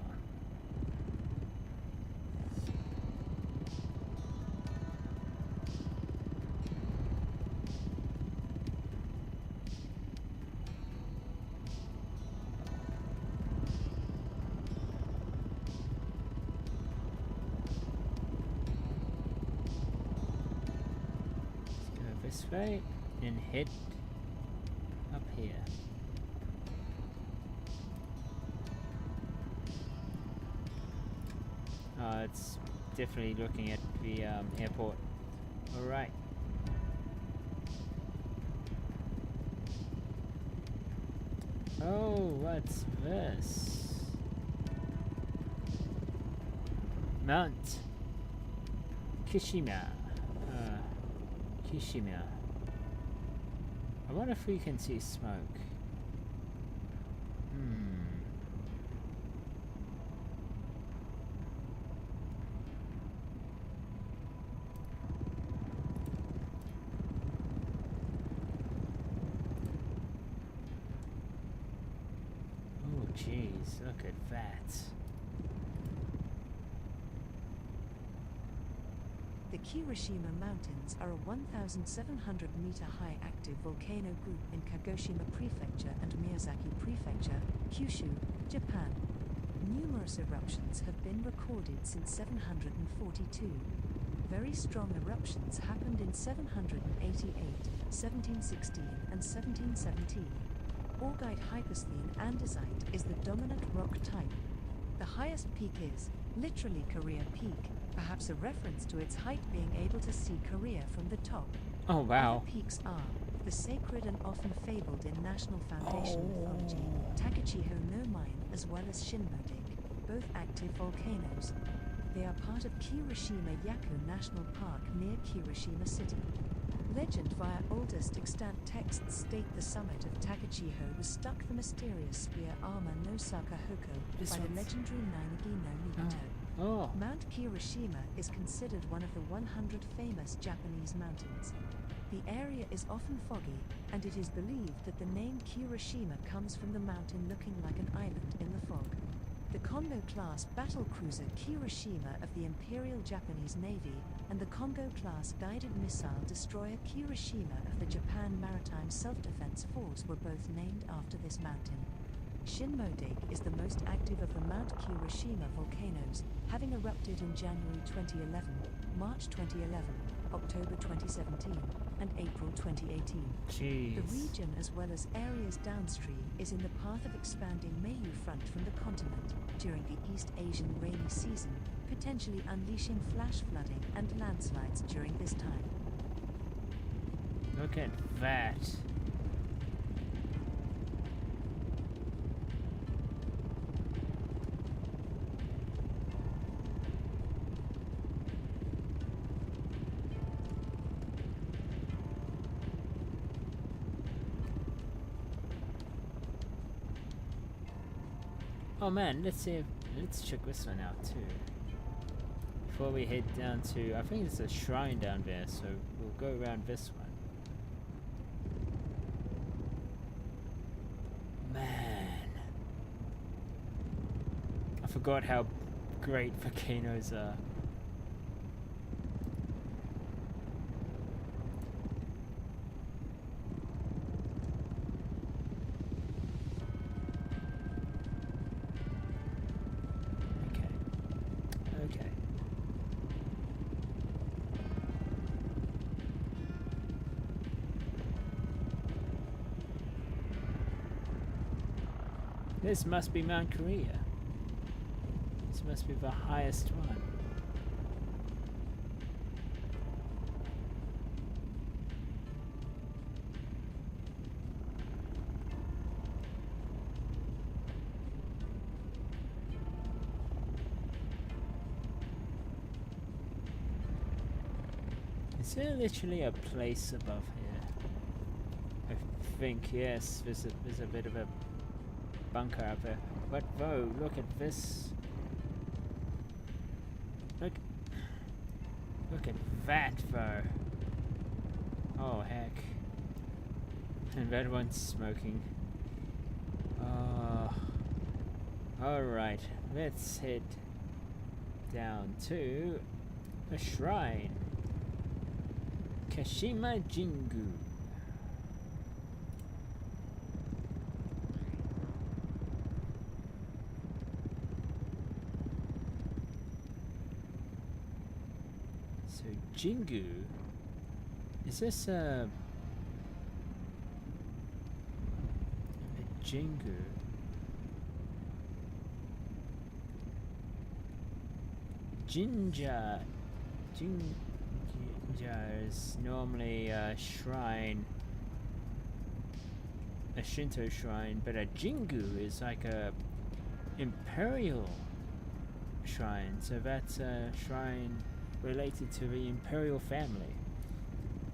This way and head up here. It's definitely looking at the airport. Alright. Oh, what's this? Mount Kishima. Kishima. I wonder if we can see smoke. Oh jeez, look at that. The Kirishima Mountains are a 1,700-meter high active volcano group in Kagoshima Prefecture and Miyazaki Prefecture, Kyushu, Japan. Numerous eruptions have been recorded since 742. Very strong eruptions happened in 788, 1716, and 1717. Augite hypersthene andesite is the dominant rock type. The highest peak is, literally Korea Peak, perhaps a reference to its height being able to see Korea from the top. Oh wow. Other peaks are the sacred and often fabled in National Foundation mythology, Takachiho no Mine, as well as Shinmodake, both active volcanoes. They are part of Kirishima Yaku National Park near Kirishima City. Legend via oldest extant texts state the summit of Takachiho was struck the mysterious spear armor no Sakahoko by the legendary Nainagi no Mikoto. Oh. Mount Kirishima is considered one of the 100 famous Japanese mountains. The area is often foggy, and it is believed that the name Kirishima comes from the mountain looking like an island in the fog. The Kongo-class battlecruiser Kirishima of the Imperial Japanese Navy and the Kongo-class guided missile destroyer Kirishima of the Japan Maritime Self-Defense Force were both named after this mountain. Shinmodake is the most active of the Mount Kirishima volcanoes, having erupted in January 2011, March 2011, October 2017, and April 2018. Jeez. The region, as well as areas downstream, is in the path of expanding Mayu Front from the continent. during the East Asian rainy season, potentially unleashing flash flooding and landslides during this time. Look at that. Oh man, let's check this one out too. Before we head down to, I think there's a shrine down there, so we'll go around this one. Man, I forgot how great volcanoes are. This must be Mount Korea. This must be the highest one. Is there literally a place above here? I think, yes, there's a bit of a bunker up there. But whoa, look at this. Look at that though. Oh heck. And that one's smoking. Alright, let's head down to a shrine. Kashima Jingu. Jingu? Is this a Jingu? Jinja is normally a shrine, a Shinto shrine, but a Jingu is like a imperial shrine, so that's a shrine related to the imperial family,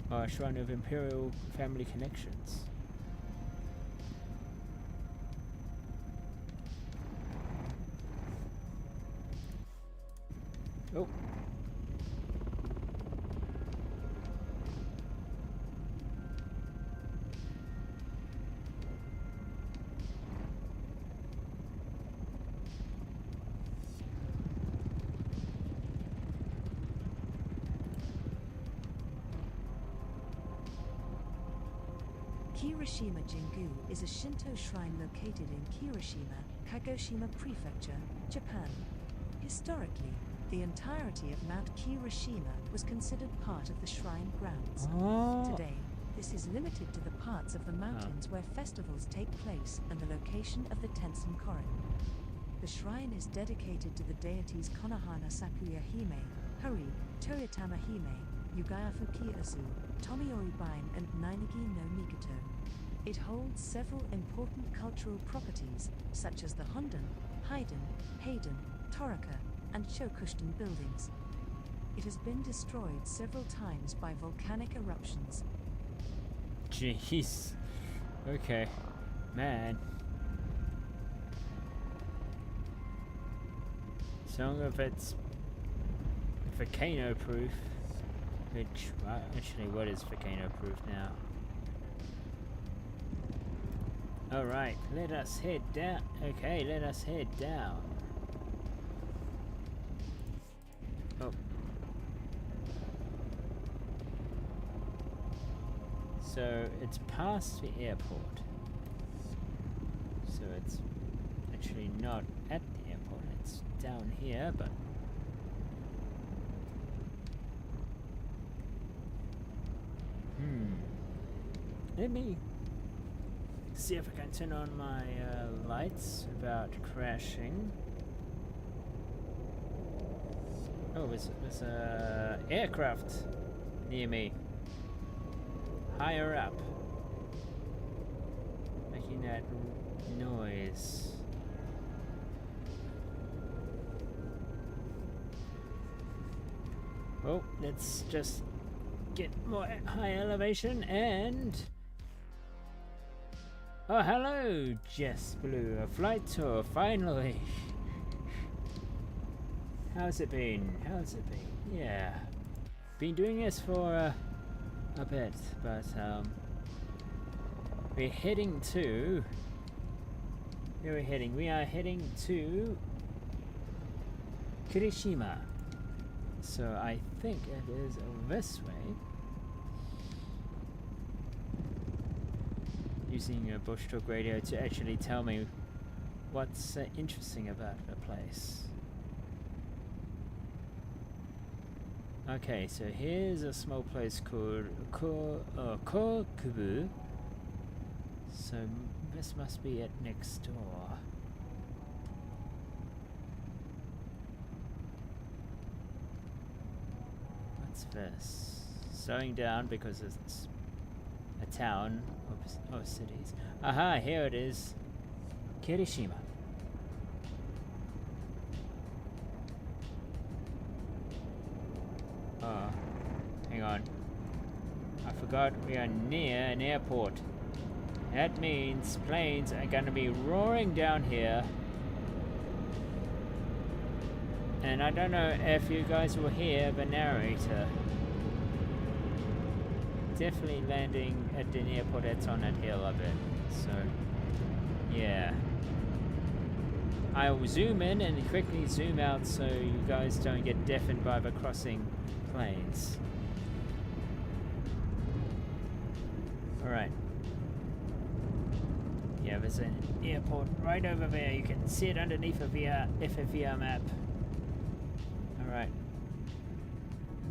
or a shrine of imperial family connections. Oh. Kirishima Jingu is a Shinto shrine located in Kirishima, Kagoshima Prefecture, Japan. Historically, the entirety of Mount Kirishima was considered part of the shrine grounds. Today, this is limited to the parts of the mountains where festivals take place and the location of the Tensen Korin. The shrine is dedicated to the deities Konohana Sakuya Hime, Hari, Toyotama Hime, Yugaya Fukiazu, Tomiori Bain and Nainagi no Mikoto. It holds several important cultural properties, such as the Hondan, Haiden, Hayden, Toraka, and Shokushiten buildings. It has been destroyed several times by volcanic eruptions. Jeez. Okay. Man. Some of it's volcano proof. Which, actually, what is volcano proof now? Alright, let us head down. Okay, let us head down. Oh. So, it's past the airport. So it's actually not at the airport, it's down here, but... Let me see if I can turn on my lights without crashing. Oh, there's a aircraft near me. Higher up. Making that noise. Well, let's just get more high elevation and... Oh, hello, Jess Blue. A flight tour, finally. How's it been? How's it been? Yeah. Been doing this for a bit, but we're heading to... Where are we heading? We are heading to Kirishima. So I think it is this way. Using a bush talk radio to actually tell me what's interesting about the place. Okay, so here's a small place called Kokubu. So this must be it next door. What's this? Slowing down because it's a town of cities. Aha, here it is. Kirishima. Oh, hang on. I forgot we are near an airport. That means planes are going to be roaring down here. And I don't know if you guys will hear the narrator. Definitely landing at an airport that's on that hill a bit. So, yeah. I will zoom in and quickly zoom out so you guys don't get deafened by the crossing planes. Alright. Yeah, there's an airport right over there. You can see it underneath a VR map. Alright.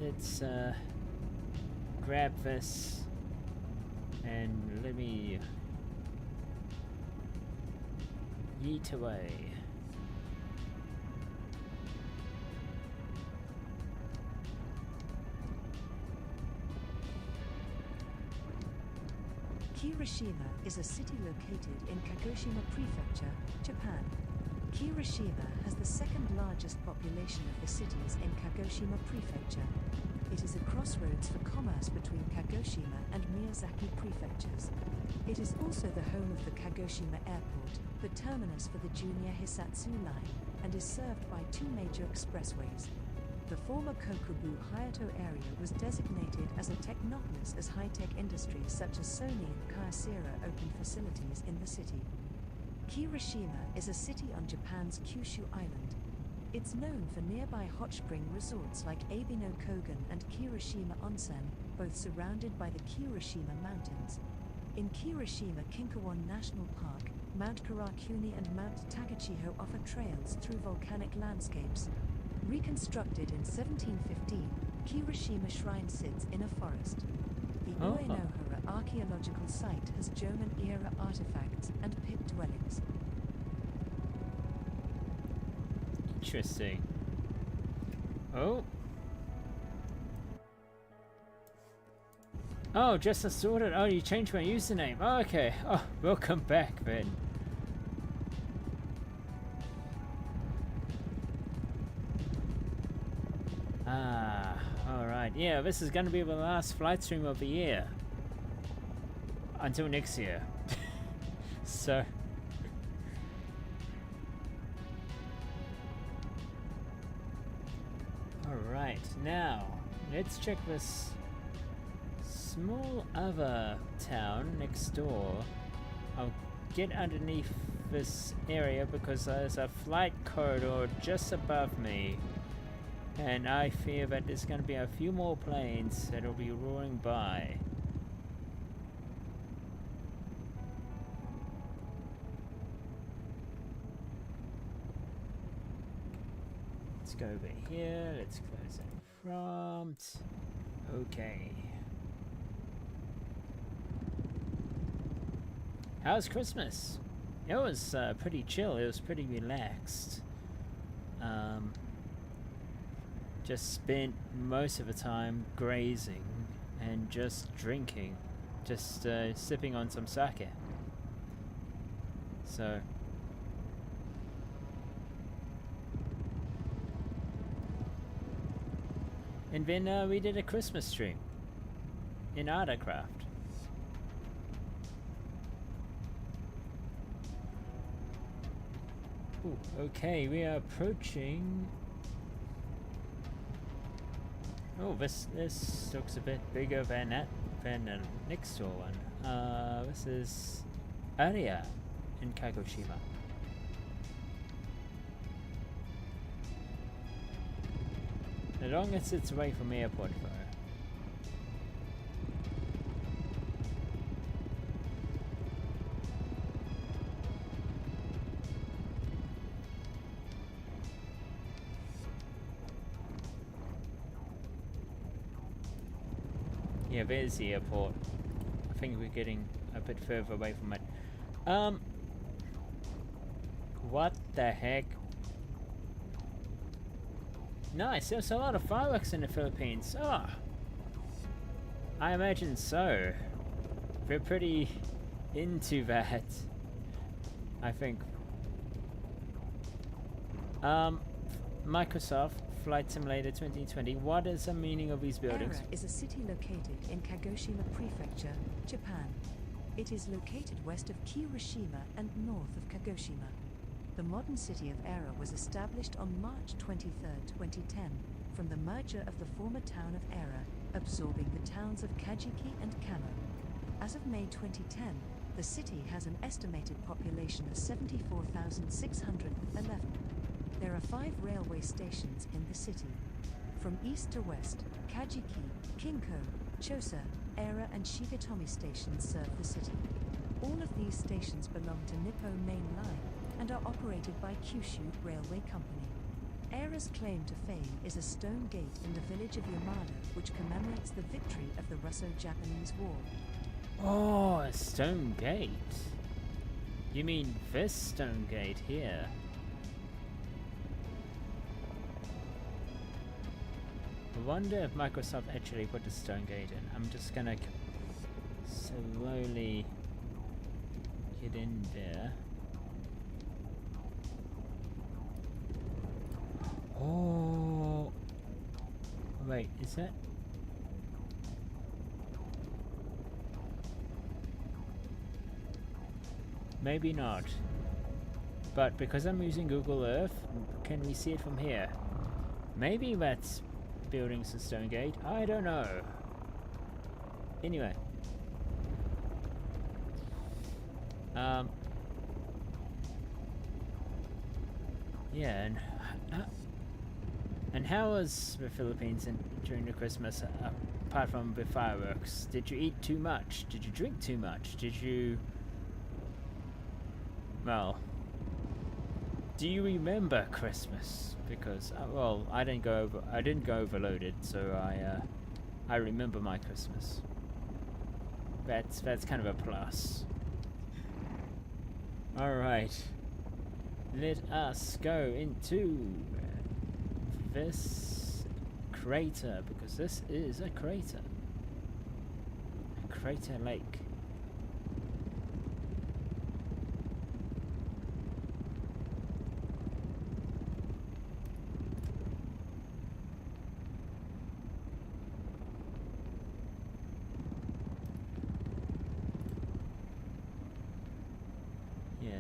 Let's grab this and let me yeet away. Kirishima is a city located in Kagoshima Prefecture, Japan. Kirishima has the second largest population of the cities in Kagoshima Prefecture. It is a crossroads for commerce between Kagoshima and Miyazaki prefectures. It is also the home of the Kagoshima Airport, the terminus for the Junior Hisatsu Line, and is served by two major expressways. The former Kokubu Hayato area was designated as a technopolis as high-tech industries such as Sony and Kyocera opened facilities in the city. Kirishima is a city on Japan's Kyushu Island. It's known for nearby hot spring resorts like Abino Kogen and Kirishima Onsen, both surrounded by the Kirishima Mountains. In Kirishima Kinkawan National Park, Mount Karakuni and Mount Takachiho offer trails through volcanic landscapes. Reconstructed in 1715, Kirishima Shrine sits in a forest. The Uenohara archaeological site has German-era artifacts and pit dwellings. Interesting. Oh. Oh, just sorted. Oh, you changed my username. Oh, okay. Oh, welcome back then. Ah, alright. Yeah, this is going to be the last flight stream of the year. Until next year. So... Alright, now, let's check this small other town next door. I'll get underneath this area because there's a flight corridor just above me. And I fear that there's going to be a few more planes that'll be roaring by. Let's go over here. Let's close that prompt. Okay. How's Christmas? It was pretty chill. It was pretty relaxed. just spent most of the time grazing and just drinking, just sipping on some sake. So and then we did a Christmas stream in Artacraft. Ooh, okay, we are approaching. Oh, this looks a bit bigger than that, than the next door one. This is Aria in Kagoshima. As long as it's away from airport though. Yeah, there's the airport. I think we're getting a bit further away from it. What the heck? Nice, there's a lot of fireworks in the Philippines. Oh, I imagine so. They're pretty into that, I think. Microsoft Flight Simulator 2020. What is the meaning of these buildings? Era is a city located in Kagoshima Prefecture, Japan. It is located west of Kirishima and north of Kagoshima. The modern city of Era was established on March 23, 2010, from the merger of the former town of Era, absorbing the towns of Kajiki and Kamo. As of May 2010, the city has an estimated population of 74,611. There are 5 railway stations in the city. From east to west, Kajiki, Kinko, Chosa, Era and Shigatomi stations serve the city. All of these stations belong to Nippon Main Line and are operated by Kyushu Railway Company. Era's claim to fame is a stone gate in the village of Yamada, which commemorates the victory of the Russo-Japanese War. Oh, a stone gate. You mean this stone gate here? I wonder if Microsoft actually put the stone gate in. I'm just gonna slowly get in there. Oh, wait, is that? Maybe not. But because I'm using Google Earth, can we see it from here? Maybe that's building's a stone gate. I don't know. Anyway. Yeah, and how was the Philippines during the Christmas, apart from the fireworks? Did you eat too much? Did you drink too much? Did you... Well, do you remember Christmas? Because well, I didn't go overloaded, so I remember my Christmas. That's kind of a plus. All right, let us go into this crater, because this is a crater lake.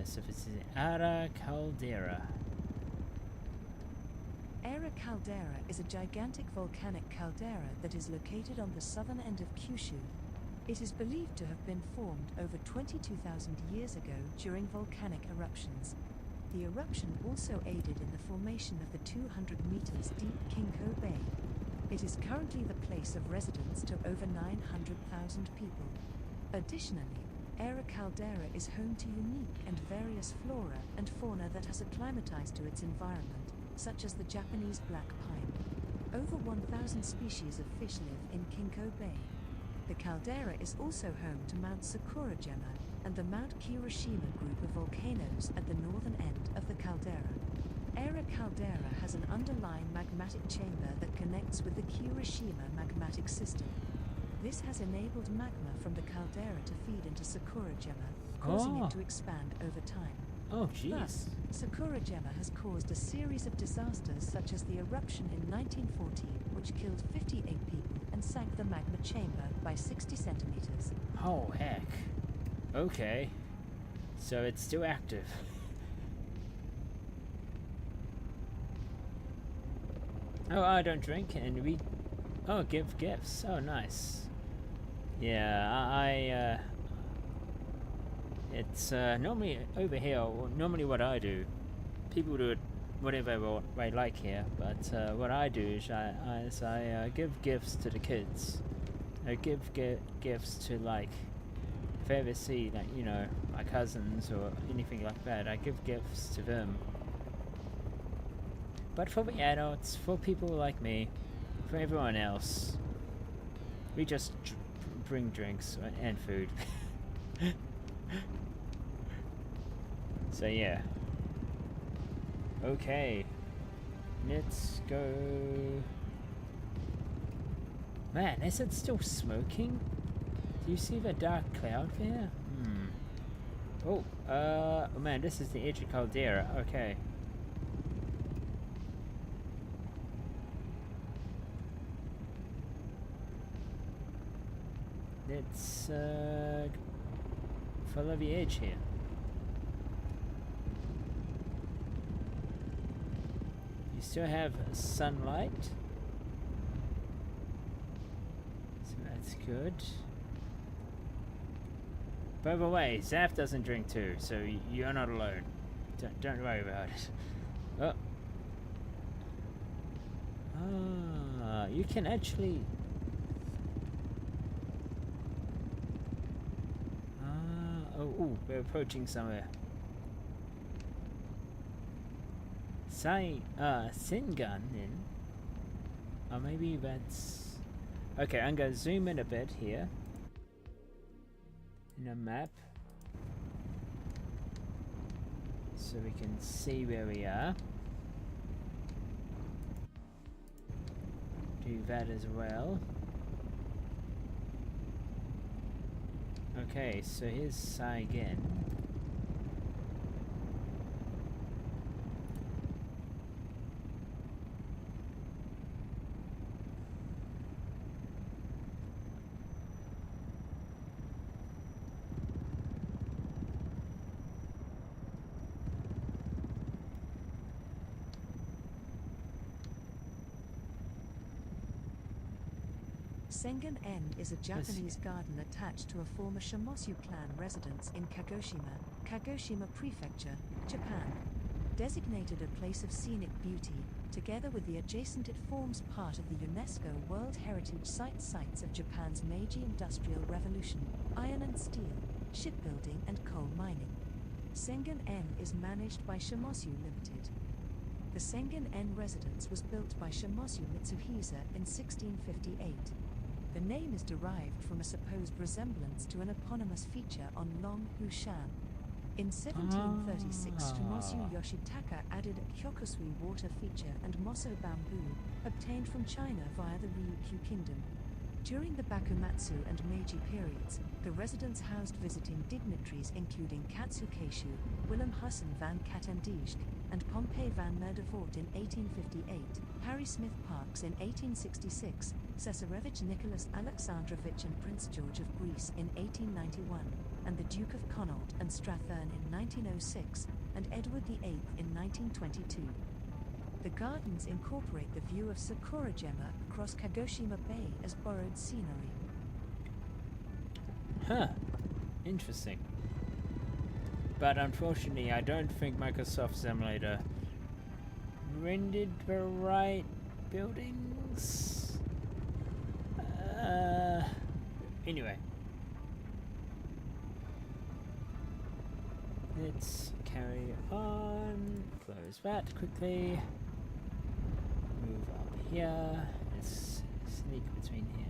So this is Era Caldera. Era Caldera is a gigantic volcanic caldera that is located on the southern end of Kyushu. It is believed to have been formed over 22,000 years ago during volcanic eruptions. The eruption also aided in the formation of the 200 meters deep Kinko Bay. It is currently the place of residence to over 900,000 people. Additionally, Era Caldera is home to unique and various flora and fauna that has acclimatized to its environment, such as the Japanese black pine. Over 1,000 species of fish live in Kinko Bay. The caldera is also home to Mount Sakurajima and the Mount Kirishima group of volcanoes at the northern end of the caldera. Era Caldera has an underlying magmatic chamber that connects with the Kirishima magmatic system. This has enabled magma from the caldera to feed into Sakurajima, causing it to expand over time. Oh, jeez. Thus, Sakurajima has caused a series of disasters such as the eruption in 1914, which killed 58 people and sank the magma chamber by 60 centimeters. Oh, heck. Okay. So it's still active. Oh, I don't drink, and we... Oh, give gifts. Oh, nice. Yeah, it's normally over here, or normally what I do, people do it whatever they like here, but what I do is I give gifts to the kids. I give gifts to, like, if I ever see, like, you know, my cousins or anything like that, I give gifts to them. But for the adults, for people like me, for everyone else, we just bring drinks and food. So yeah. Okay. Let's go. Man, is it still smoking? Do you see the dark cloud there? Oh, oh man, this is the edge of Caldera. Okay. Let's follow the edge here. You still have sunlight, so that's good. By the way, Zaf doesn't drink too, so you're not alone. Don't worry about it. Oh. Ah, you can actually... Oh, we're approaching somewhere. Singan then? Or maybe that's... Okay, I'm gonna zoom in a bit here. In a map. So we can see where we are. Do that as well. Okay, so here's Sai again. Sengen End is a Japanese garden attached to a former Shimoshu clan residence in Kagoshima, Kagoshima Prefecture, Japan. Designated a place of scenic beauty, together with the adjacent it forms part of the UNESCO World Heritage Sites of Japan's Meiji Industrial Revolution, iron and steel, shipbuilding and coal mining. Sengen En is managed by Shimoshu Limited. The Sengen En residence was built by Shimoshu Mitsuhisa in 1658. The name is derived from a supposed resemblance to an eponymous feature on Long Hushan. In 1736, Shimoshu Yoshitaka added a Kyokusui water feature and Moso bamboo, obtained from China via the Ryukyu Kingdom. During the Bakumatsu and Meiji periods, the residence housed visiting dignitaries including Katsukeishu, Willem Husson van Katendijk, and Pompey van Merdevoort in 1858, Harry Smith Parks in 1866, Cesarevich Nicholas Alexandrovich and Prince George of Greece in 1891, and the Duke of Connaught and Strathearn in 1906, and Edward VIII in 1922. The gardens incorporate the view of Sakurajima across Kagoshima Bay as borrowed scenery. Huh. Interesting. But unfortunately, I don't think Microsoft Simulator rendered the right buildings. Anyway. Let's carry on. Close that quickly. Move up here. Let's sneak between here.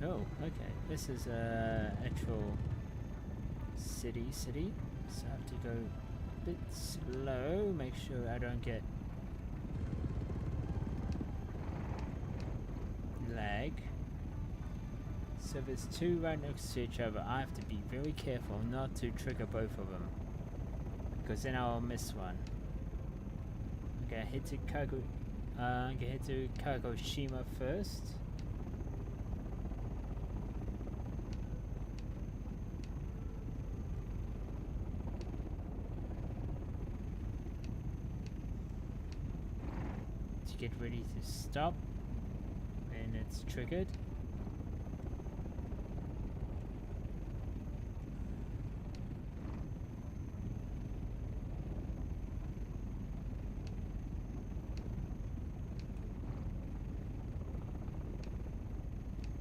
Oh, okay. This is actual city. So I have to go a bit slow. Make sure I don't get lag. So there's two right next to each other. I have to be very careful not to trigger both of them, because then I'll miss one. I'm gonna head to Kagoshima first. To get ready to stop when it's triggered.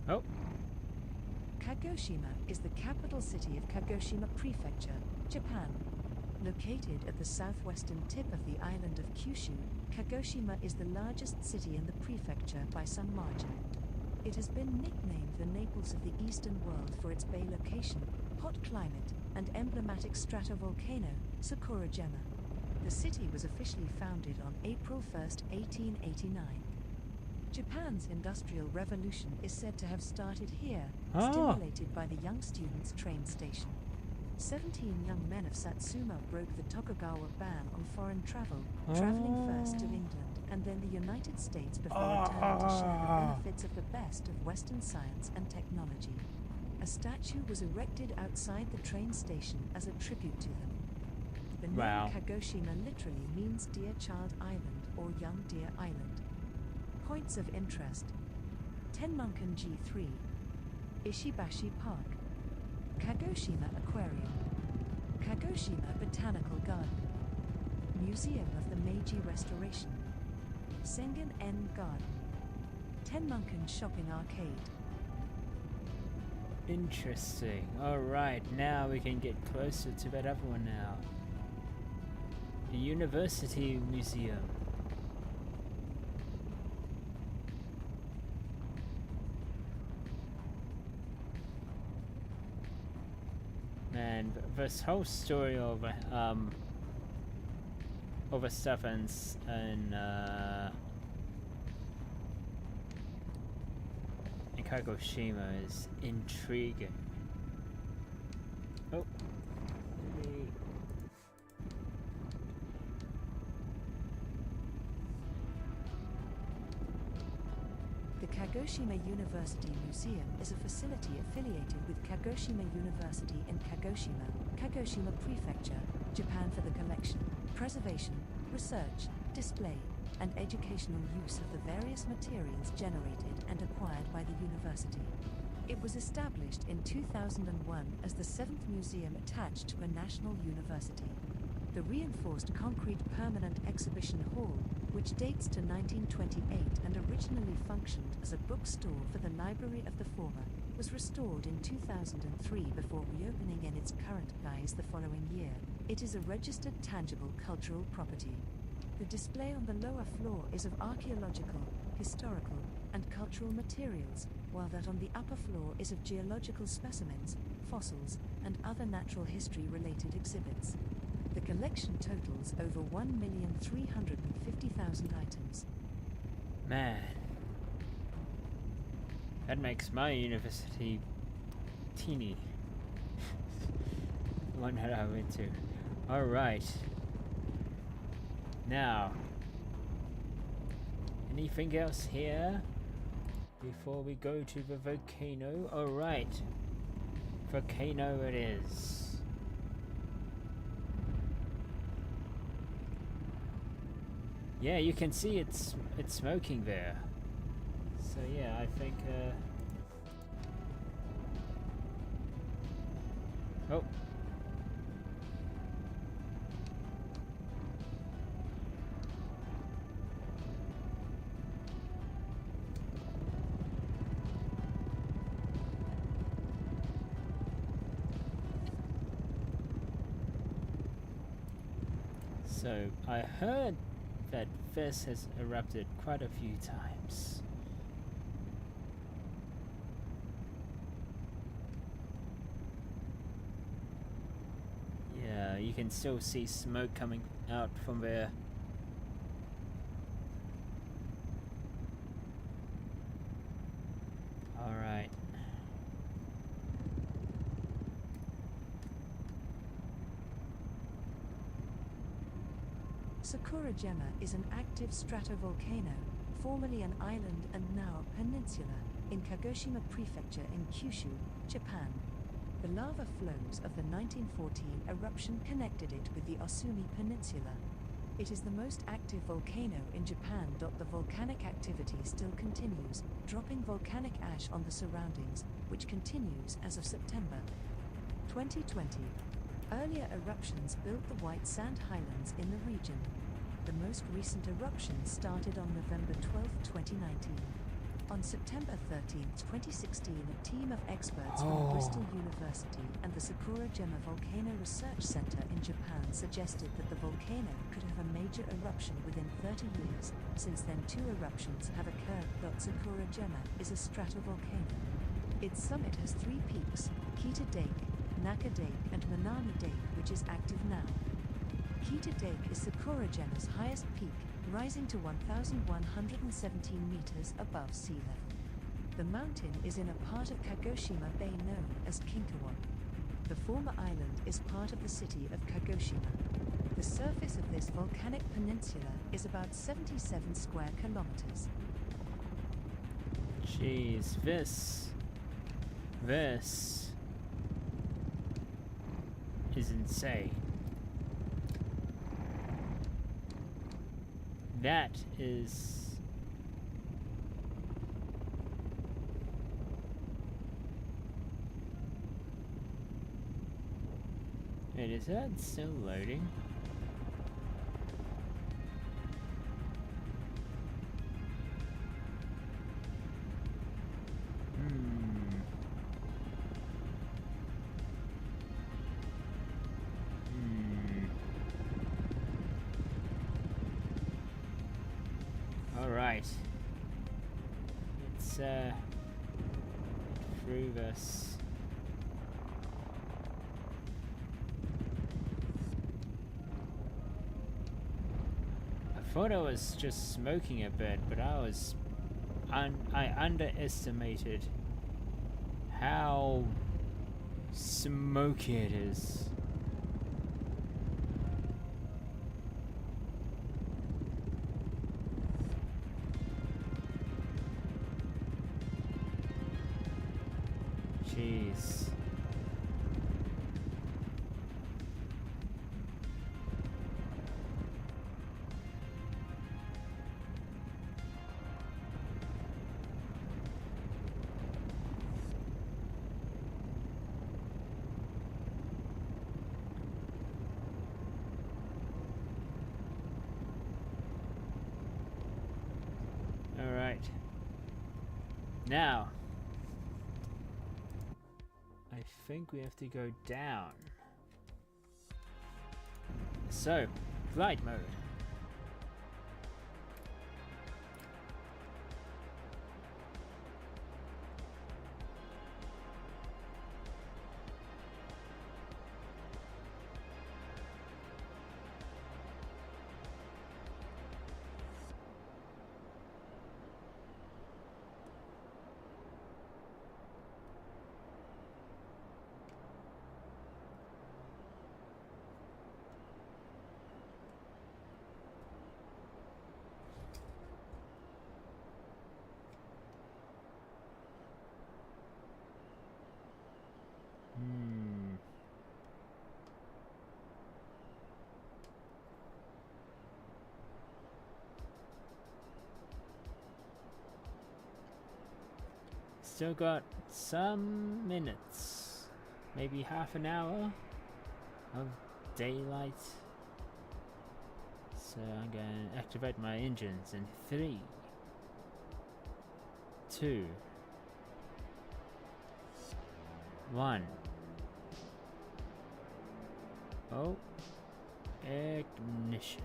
Oh. Kagoshima is the capital city of Kagoshima Prefecture, Japan. Located at the southwestern tip of the island of Kyushu, Kagoshima is the largest city in the prefecture by some margin. It has been nicknamed the Naples of the Eastern world for its bay location, hot climate, and emblematic stratovolcano, Sakurajima. The city was officially founded on April 1, 1889. Japan's Industrial Revolution is said to have started here, stimulated by the young students' train station. 17 young men of Satsuma broke the Tokugawa ban on foreign travel, traveling first to England and then the United States before returning to share the benefits of the best of Western science and technology. A statue was erected outside the train station as a tribute to them. The name Kagoshima literally means Dear Child Island or Young Deer Island. Points of interest: Tenmunkan G3, Ishibashi Park, Kagoshima Aquarium, Kagoshima Botanical Garden, Museum of the Meiji Restoration, Sengen En Garden, Tenmunkan Shopping Arcade. Interesting. Alright, now we can get closer to that other one now. The University Museum. Man, this whole story of stuff in Kagoshima is intriguing. Oh, The Kagoshima University Museum is a facility affiliated with Kagoshima University in Kagoshima, Kagoshima Prefecture, Japan for the collection, preservation, research, display, and educational use of the various materials generated and acquired by the university. It was established in 2001 as the 7th museum attached to a national university. The reinforced concrete permanent exhibition hall, which dates to 1928 and originally functioned as a bookstore for the library of the former, was restored in 2003 before reopening in its current guise the following year. It is a registered tangible cultural property. The display on the lower floor is of archaeological, historical, and cultural materials, while that on the upper floor is of geological specimens, fossils, and other natural history-related exhibits. The collection totals over 1,350,000 items. man, that makes my university teeny. The one that I went to. Alright. Now, anything else here before we go to the volcano? Alright, volcano it is. Yeah, you can see it's smoking there. So yeah, I think oh. So I heard that this has erupted quite a few times. you can still see smoke coming out from there. Alright. Sakurajima is an active stratovolcano, formerly an island and now a peninsula, in Kagoshima Prefecture in Kyushu, Japan. The lava flows of the 1914 eruption connected it with the Osumi Peninsula. It is the most active volcano in Japan. The volcanic activity still continues, dropping volcanic ash on the surroundings, which continues as of September 2020. Earlier eruptions built the white sand highlands in the region. The most recent eruption started on November 12, 2019. On September 13, 2016, a team of experts from Bristol University and the Sakurajima Volcano Research Center in Japan suggested that the volcano could have a major eruption within 30 years. Since then, 2 eruptions have occurred. Sakurajima is a stratovolcano. Its summit has 3 peaks, Kita Dake, Naka Dake and Manami Dake, which is active now. Kita Dake is Sakurajima's highest peak, rising to 1,117 meters above sea level. The mountain is in a part of Kagoshima Bay known as Kinkawa. The former island is part of the city of Kagoshima. The surface of this volcanic peninsula is about 77 square kilometers. Jeez, this is insane. That is... Wait, is that still loading? Alright. Let's through this. I thought I was just smoking a bit, but I underestimated how smoky it is. Jeez. All right. Now, I think we have to go down. So, flight mode. Still got some minutes, maybe half an hour of daylight. So I'm going to activate my engines in 3, 2, 1. Oh, ignition.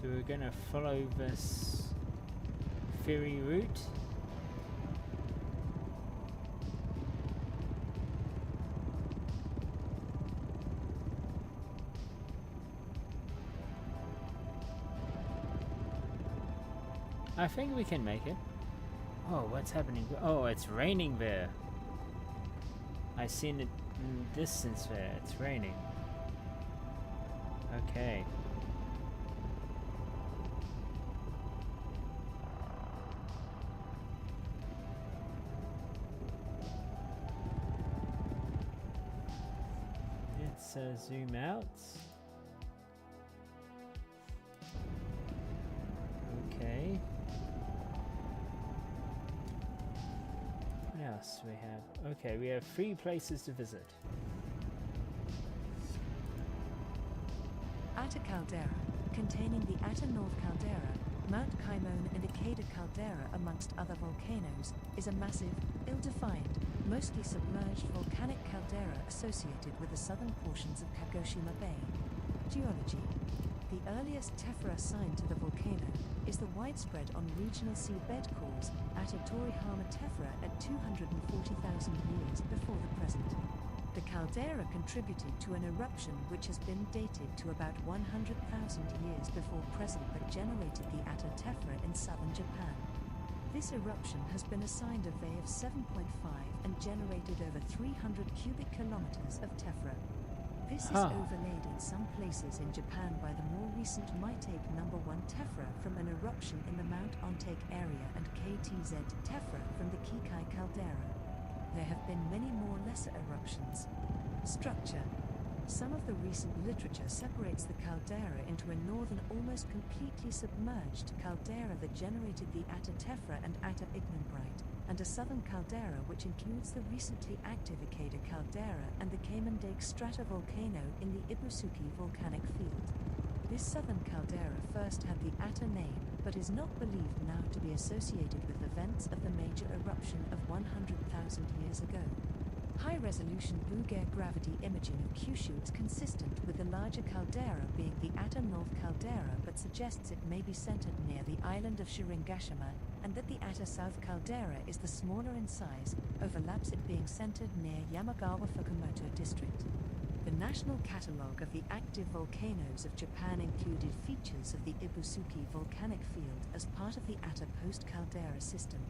So we're gonna follow this ferry route. I think we can make it. Oh, what's happening? Oh, it's raining there. I seen it in the distance there. It's raining. Okay. Let's zoom out. Okay. What else do we have? Okay, we have 3 places to visit. Atta Caldera, containing the Atta North Caldera, Mount Kaimon and Ikeda Caldera amongst other volcanoes, is a massive, ill-defined, mostly submerged volcanic caldera associated with the southern portions of Kagoshima Bay. Geology. The earliest tephra assigned to the volcano is the widespread on regional seabed cores Atta Torihama tephra at 240,000 years before the present. The caldera contributed to an eruption which has been dated to about 100,000 years before present but generated the Atta tephra in southern Japan. This eruption has been assigned a VE of 7.5 and generated over 300 cubic kilometers of tephra. This is overlaid in some places in Japan by the more recent Maitake No. 1 tephra from an eruption in the Mount Ontake area and KTZ tephra from the Kikai caldera. There have been many more lesser eruptions. Structure. Some of the recent literature separates the caldera into a northern almost completely submerged caldera that generated the Atta tephra and Atta ignimbrite, and a southern caldera which includes the recently active Ikeda caldera and the Kaimondake stratovolcano in the Ibusuki volcanic field. This southern caldera first had the Atta name, but is not believed now to be associated with events of the major eruption of 100,000 years ago. High-resolution Bouguer gravity imaging of Kyushu is consistent with the larger caldera being the Atta North caldera but suggests it may be centered near the island of Shiringashima, and that the Atta South caldera is the smaller in size, overlaps it being centered near Yamagawa Fukumoto district. The National Catalogue of the Active Volcanoes of Japan included features of the Ibusuki volcanic field as part of the Atta post-caldera system.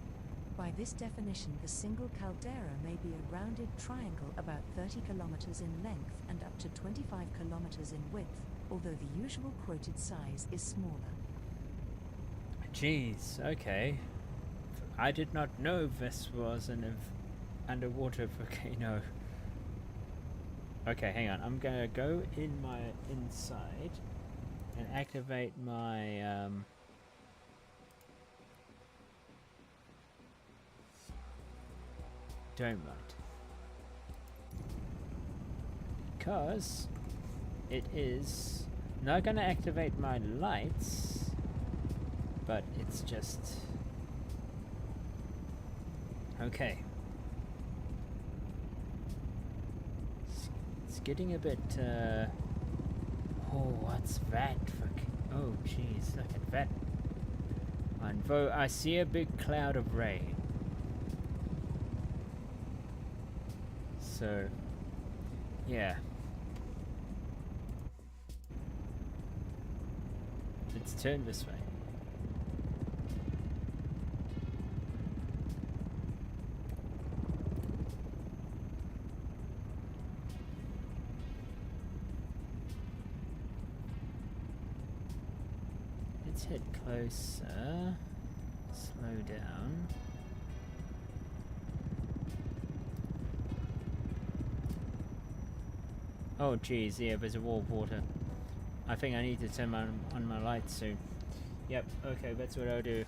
By this definition, the single caldera may be a rounded triangle about 30 kilometers in length and up to 25 kilometers in width, although the usual quoted size is smaller. Jeez, okay. I did not know this was an underwater volcano. Okay, hang on. I'm gonna go in my inside and activate my dome light, because it is not gonna activate my lights, but it's just okay. It's getting a bit oh, what's that? Oh jeez, look at that. And though I see a big cloud of rain. So, yeah. Let's turn this way. Let's head closer. Slow down. Oh geez, yeah, there's a wall of water. I think I need to turn on my lights soon. Yep, okay, that's what I'll do.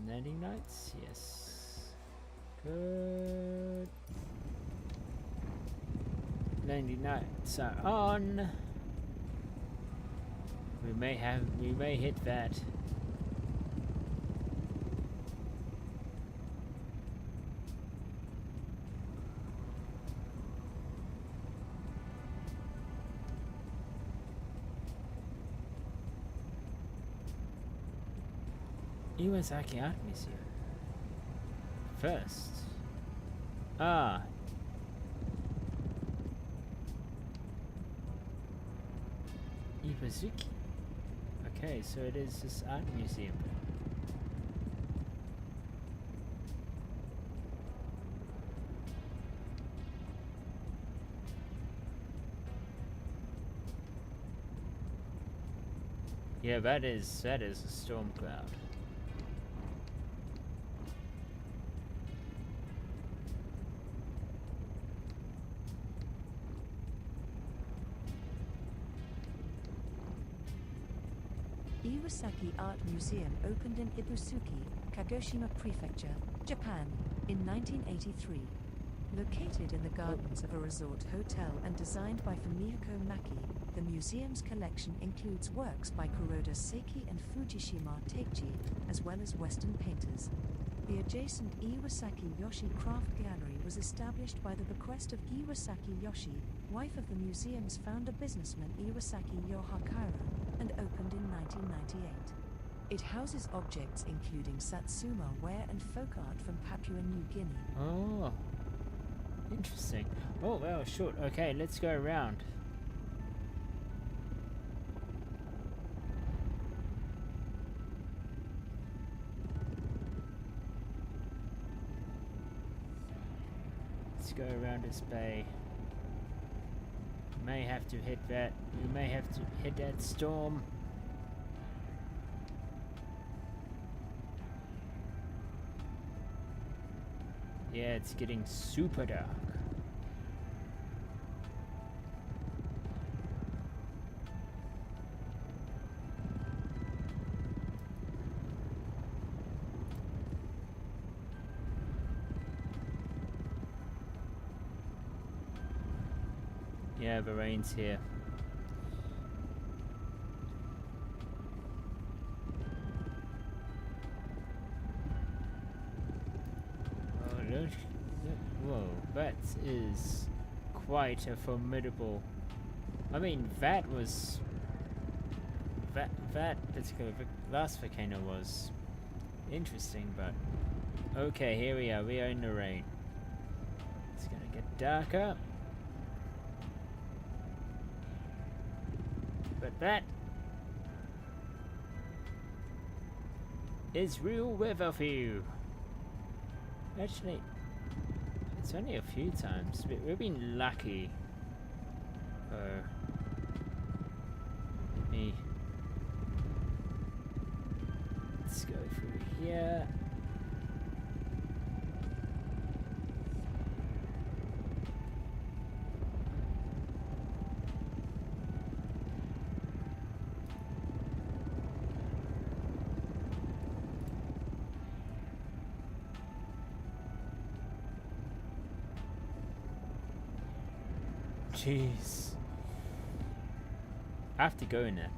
Landing lights? Yes. Good. Landing lights are on. We may hit that. Iwasaki Art Museum. First. Ah. Iwazuki. Okay, so it is this art museum. Yeah, that is a storm cloud. Iwasaki Art Museum opened in Ibusuki, Kagoshima Prefecture, Japan, in 1983. Located in the gardens of a resort hotel and designed by Fumihiko Maki, the museum's collection includes works by Kuroda Seiki and Fujishima Teiji, as well as Western painters. The adjacent Iwasaki Yoshi Craft Gallery was established by the bequest of Iwasaki Yoshi, wife of the museum's founder businessman Iwasaki Yoshihiro, and opened in 1998. It houses objects including Satsuma ware and folk art from Papua New Guinea. Oh, interesting. Oh, well, short. Okay, let's go around. Let's go around this bay. May have to hit that. We may have to hit that storm. Yeah, it's getting super dark. Yeah, the rain's here. Oh, look. Whoa, that is quite a formidable... I mean, that was... That particular last volcano was interesting, but... Okay, here we are in the rain. It's gonna get darker. But that is real weather for you. Actually, it's only a few times. We've been lucky. Let's go through here. Jeez. I have to go in there.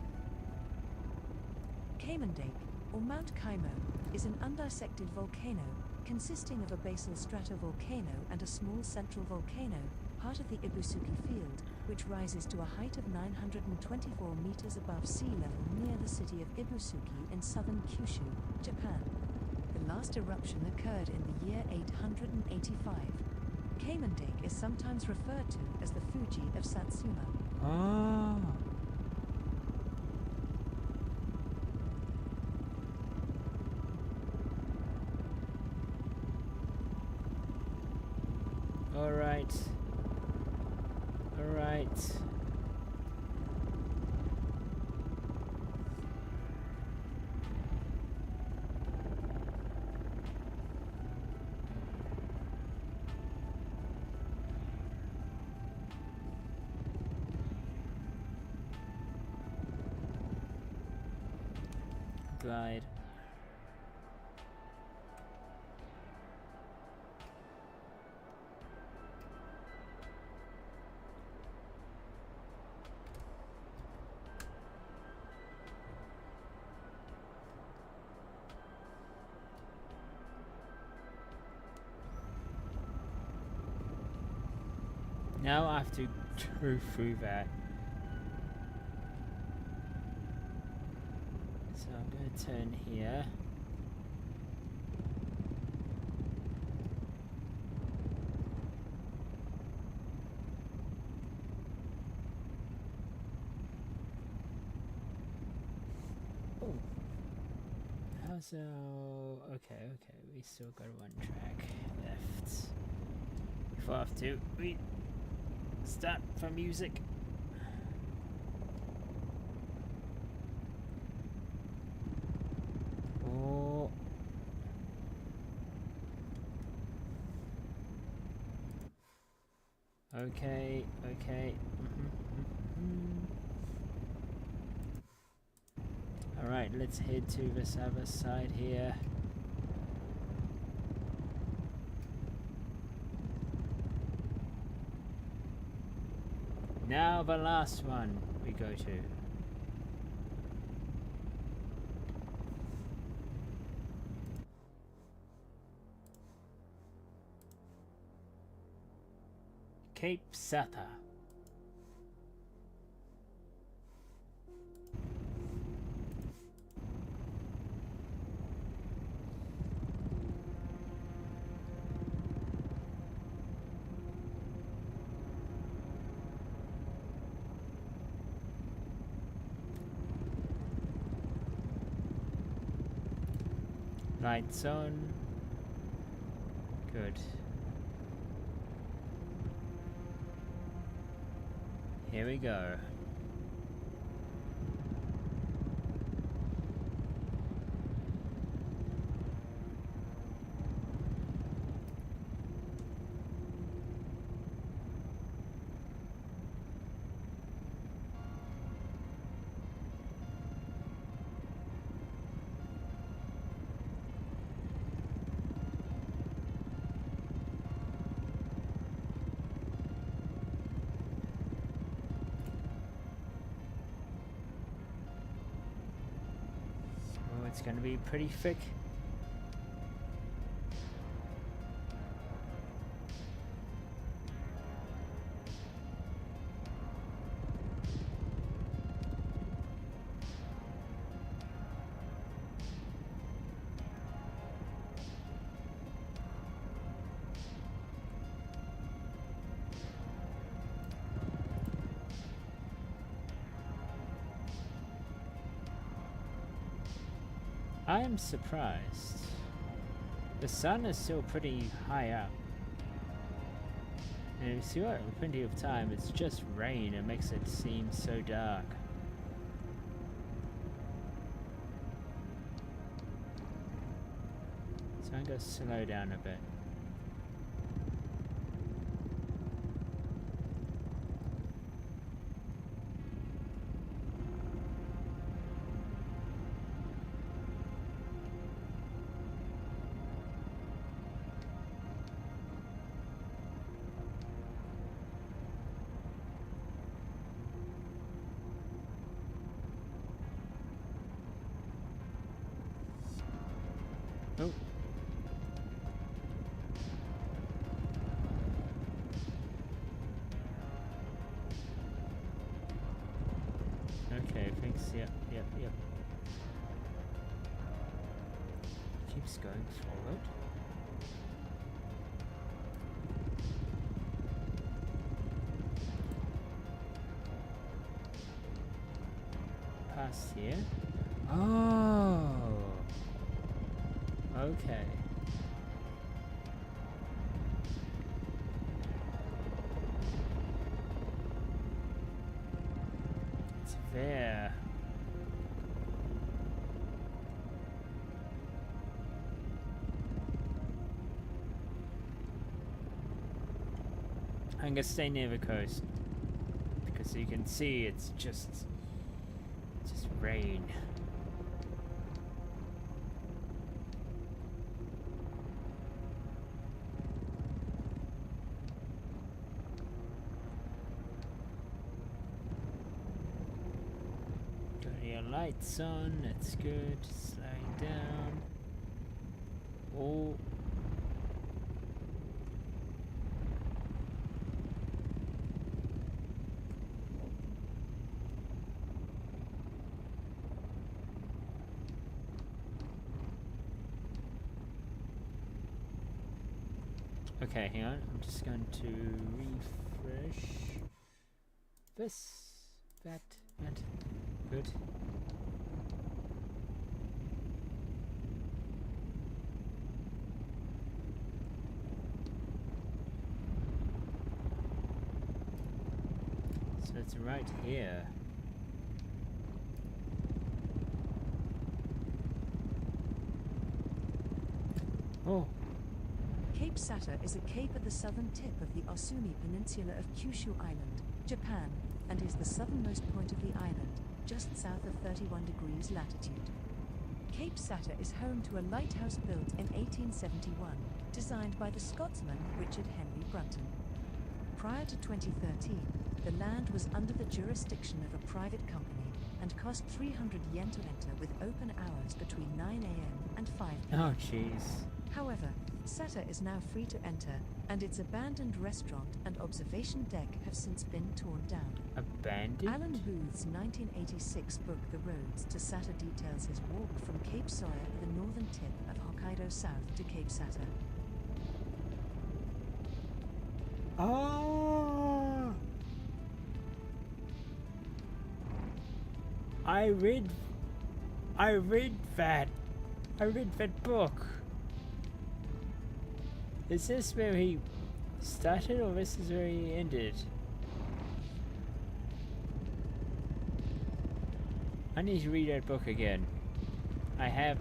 Kaimandake, or Mount Kaimo, is an undissected volcano consisting of a basal stratovolcano and a small central volcano, part of the Ibusuki field, which rises to a height of 924 meters above sea level near the city of Ibusuki in southern Kyushu, Japan. The last eruption occurred in the year 885. Kaimandake is sometimes referred to as the Fuji of Satsuma. Ah. All right. All right. Glide. Now I have to go through that. So I'm going to turn here. How's our... Okay, we still got one track left. Before I have to start for music. Oh. Okay. Alright, let's head to this other side here. Now the last one we go to. Cape Satha. Lights on. Good. Here we go. It's going to be pretty thick. I am surprised. The sun is still pretty high up. And if you have plenty of time, it's just rain. It makes it seem so dark. So I'm going to slow down a bit. Oh. Okay, thanks. Yep. Keeps going forward. Past here. Oh. Okay. It's there. I'm gonna stay near the coast because you can see it's just rain. Lights on, that's good. Slowing down. Oh. Okay, hang on. I'm just going to refresh this, that. Good. So it's right here. Oh. Cape Sata is a cape at the southern tip of the Osumi Peninsula of Kyushu Island, Japan, and is the southernmost point of the island, just south of 31 degrees latitude. Cape Sata is home to a lighthouse built in 1871, designed by the Scotsman Richard Henry Brunton. Prior to 2013, the land was under the jurisdiction of a private company and cost 300 yen to enter with open hours between 9 a.m. and 5 p.m. Oh, jeez. However, Sata is now free to enter, and its abandoned restaurant and observation deck have since been torn down. Abandoned? Alan Booth's 1986 book The Roads to Sata details his walk from Cape Sawyer at the northern tip of Hokkaido south to Cape Sata. Oh! I read that book. Is this where he started, or this is where he ended? I need to read that book again. I have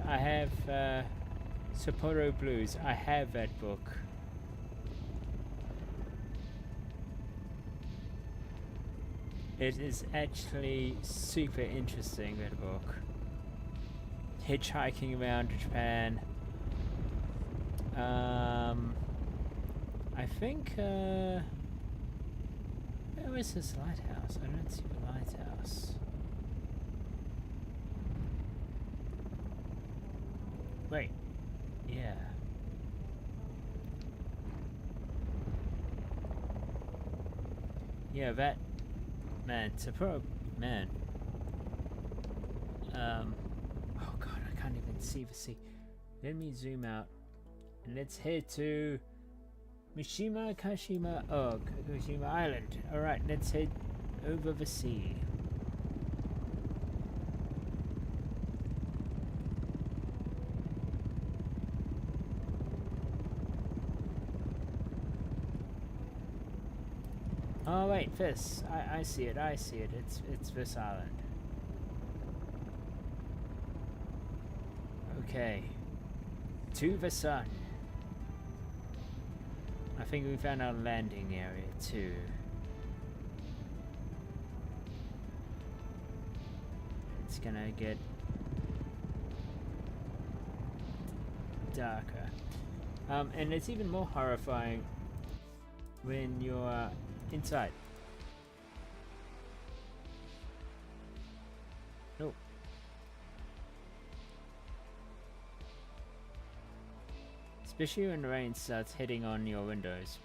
Sapporo Blues. I have that book. It is actually super interesting, that book. Hitchhiking around Japan. I think, where is this lighthouse? I don't see the lighthouse. Wait. Yeah. Yeah, that... Man, Sapporo... Man. Oh god, I can't even see the sea. Let me zoom out. And let's head to... Kashima Island. Alright, let's head over the sea. Oh wait, this. I see it, It's this island. Okay. To the sun. I think we found our landing area too. It's gonna get darker. And it's even more horrifying when you're inside. Nope. Especially when the rain starts hitting on your windows.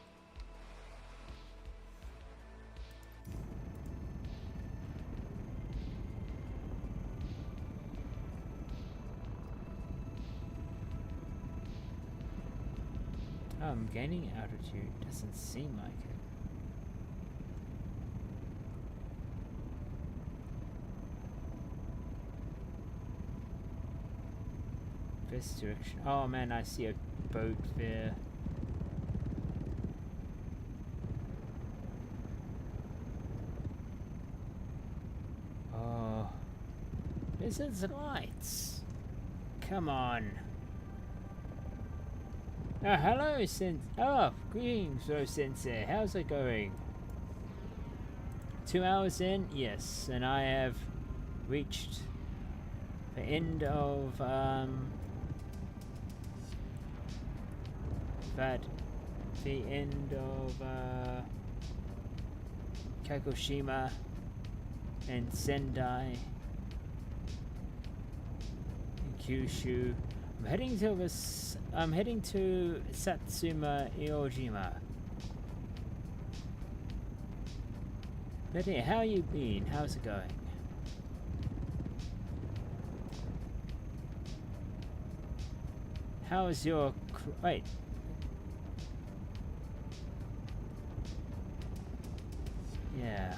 Oh, I'm gaining altitude. Doesn't seem like it. This direction. Oh man, I see a boat there. Oh, this is lights. Come on. Oh, hello, greetings, Sensei. How's it going? 2 hours in? Yes, and I have reached the end of, the end of Kagoshima and Sendai and Kyushu. I'm heading to Satsuma Iojima. Betty, how you been? How's it going? How is your wait? Yeah,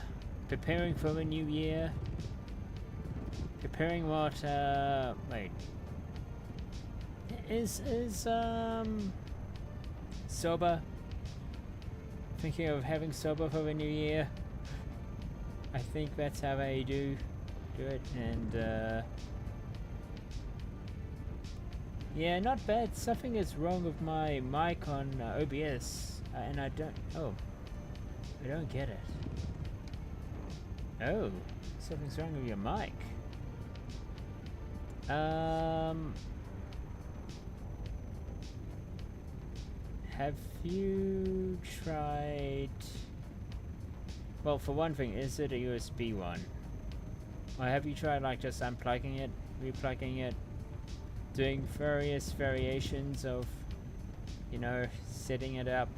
preparing for a new year. Preparing what? Wait. Is soba? Thinking of having soba for the new year? I think that's how I do it, and yeah, not bad. Something is wrong with my mic on OBS, and I don't get it. Oh, something's wrong with your mic. Have you tried... Well, for one thing, is it a USB one? Or have you tried like just unplugging it, replugging it, doing various variations of, you know, setting it up?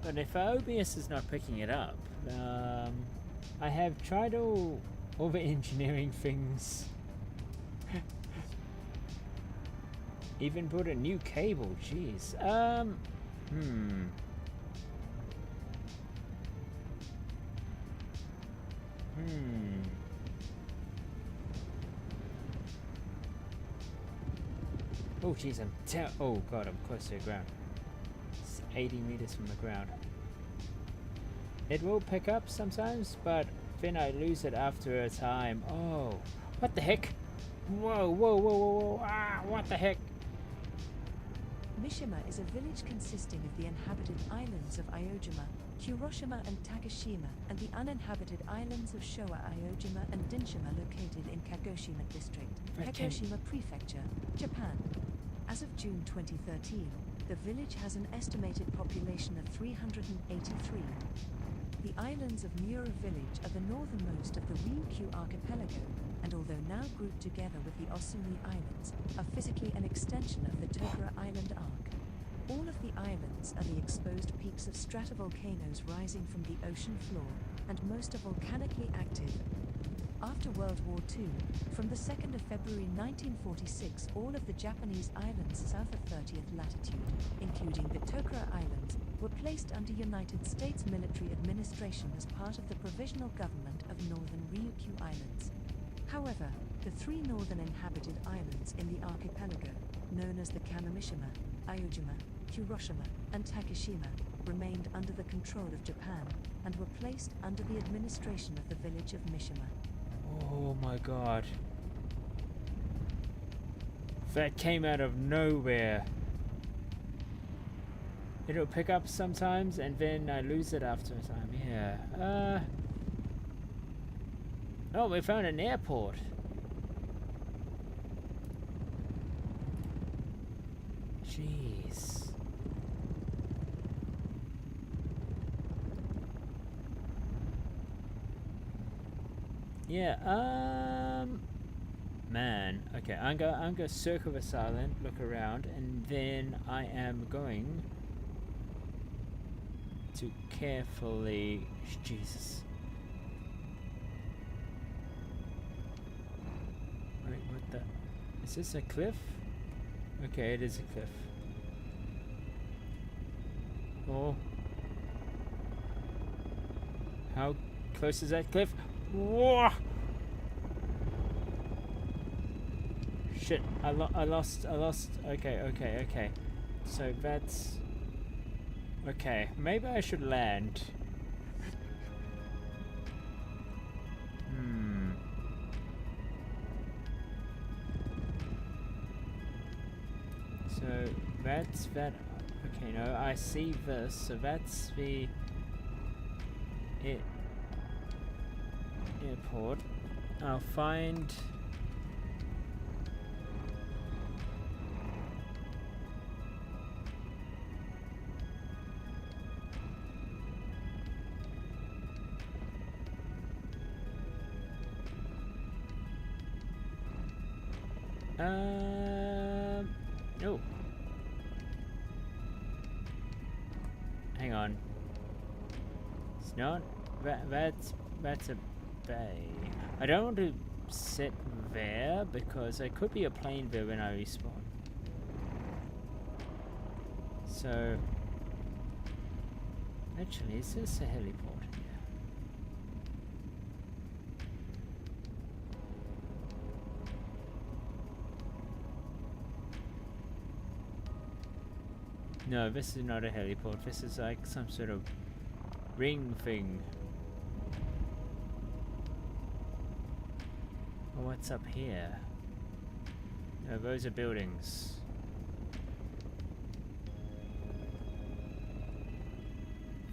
But if OBS is not picking it up, I have tried all the engineering things. Even put a new cable, jeez. Oh jeez, oh god, I'm close to the ground. It's 80 meters from the ground. It will pick up sometimes, but then I lose it after a time. Oh, what the heck? Whoa, whoa, whoa, whoa, whoa, ah, what the heck? Mishima is a village consisting of the inhabited islands of Iojima, Kuroshima and Takeshima, and the uninhabited islands of Showa, Iojima and Dinshima located in Kagoshima District, Kagoshima Prefecture, Japan. As of June 2013, the village has an estimated population of 383. The islands of Mura Village are the northernmost of the Ryukyu archipelago, and although now grouped together with the Osumi Islands, are physically an extension of the Tokura Island arc. All of the islands are the exposed peaks of stratovolcanoes rising from the ocean floor, and most are volcanically active. After World War II, from the 2nd of February 1946, all of the Japanese islands south of 30th latitude, including the Tokura Islands, were placed under United States military administration as part of the Provisional Government of Northern Ryukyu Islands. However, the three northern inhabited islands in the archipelago, known as the Kamamishima, Iojima, Kuroshima, and Takeshima, remained under the control of Japan, and were placed under the administration of the village of Mishima. Oh my god. That came out of nowhere. It'll pick up sometimes and then I lose it after a time. Yeah. Oh, we found an airport. Jeez. Yeah, man. Okay, I'm gonna circle this island, look around, and then I am going to carefully... Jesus. Wait, what the... Is this a cliff? Okay, it is a cliff. Oh. How close is that cliff? Whoa! Shit, I lost. Okay. So that's... Okay, maybe I should land. So that's that. Okay, no, I see this. So that's the airport. I'll find... Oh. Hang on. It's not. That's a bay. I don't want to sit there because there could be a plane there when I respawn. So, actually, is this a heliport here? No, this is not a heliport. This is like some sort of ring thing. Oh, what's up here? No, those are buildings.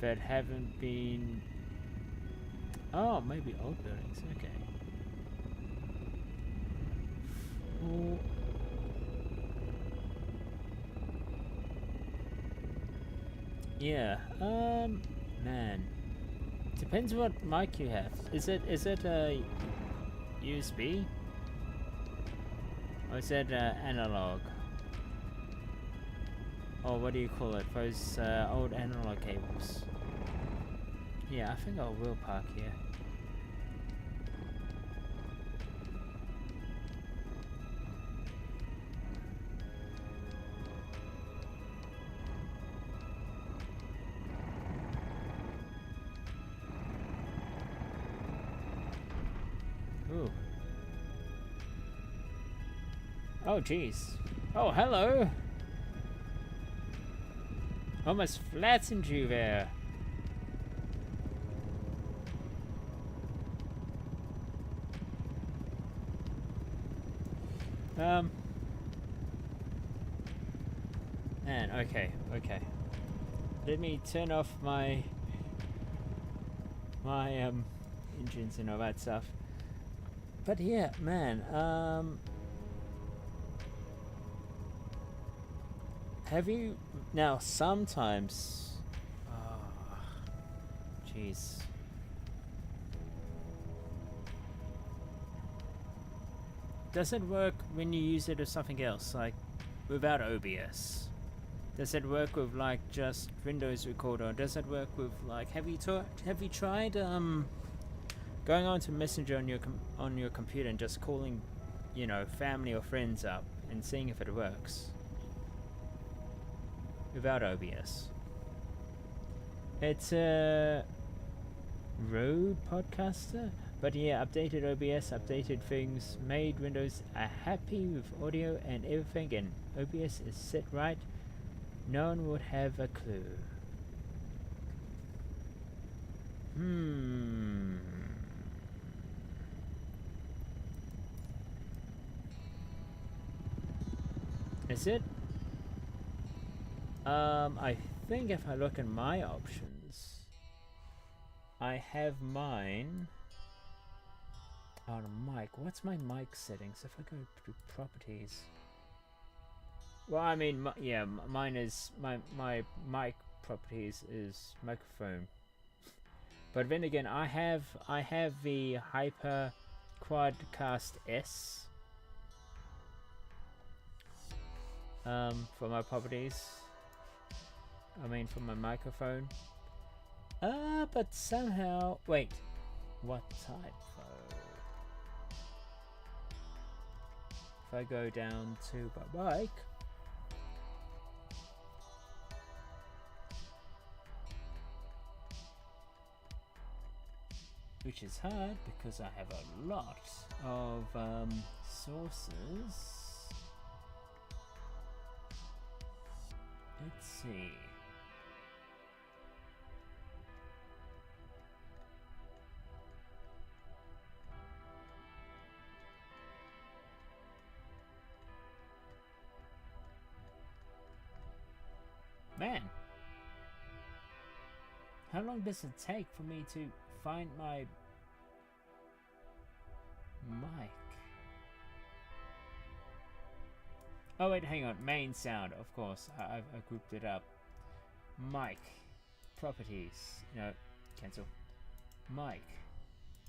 That haven't been... Oh, maybe old buildings. Okay. Oh. Yeah. Man. Depends what mic you have. Is it a USB? Or is it analog? Or what do you call it? Those old analog cables. Yeah, I think I will park here. Ooh. Oh, jeez. Oh, hello! Almost flattened you there. Man, okay. Let me turn off my engines and all that stuff. But yeah, man, have you now sometimes jeez. Does it work when you use it as something else, like without OBS? Does it work with like just Windows Recorder? Or does it work with like have you tried going on to Messenger on your computer and just calling, you know, family or friends up and seeing if it works without OBS? It's a Rode Podcaster, but yeah, updated OBS, updated things, made Windows happy with audio and everything, and OBS is set right. No one would have a clue. Is it? I think if I look at my options, I have mine on a mic. What's my mic settings? If I go to properties. Well, I mean, yeah, mine is my mic properties is microphone. But then again, I have the Hyper Quadcast S for my properties. I mean, for my microphone. But somehow, wait, what type though? If I go down to my mic. Which is hard because I have a lot of sources. Let's see. Man, how long does it take for me to find my mic? Oh wait, hang on. Main sound, of course. I've grouped it up. Mic properties. No, cancel. Mic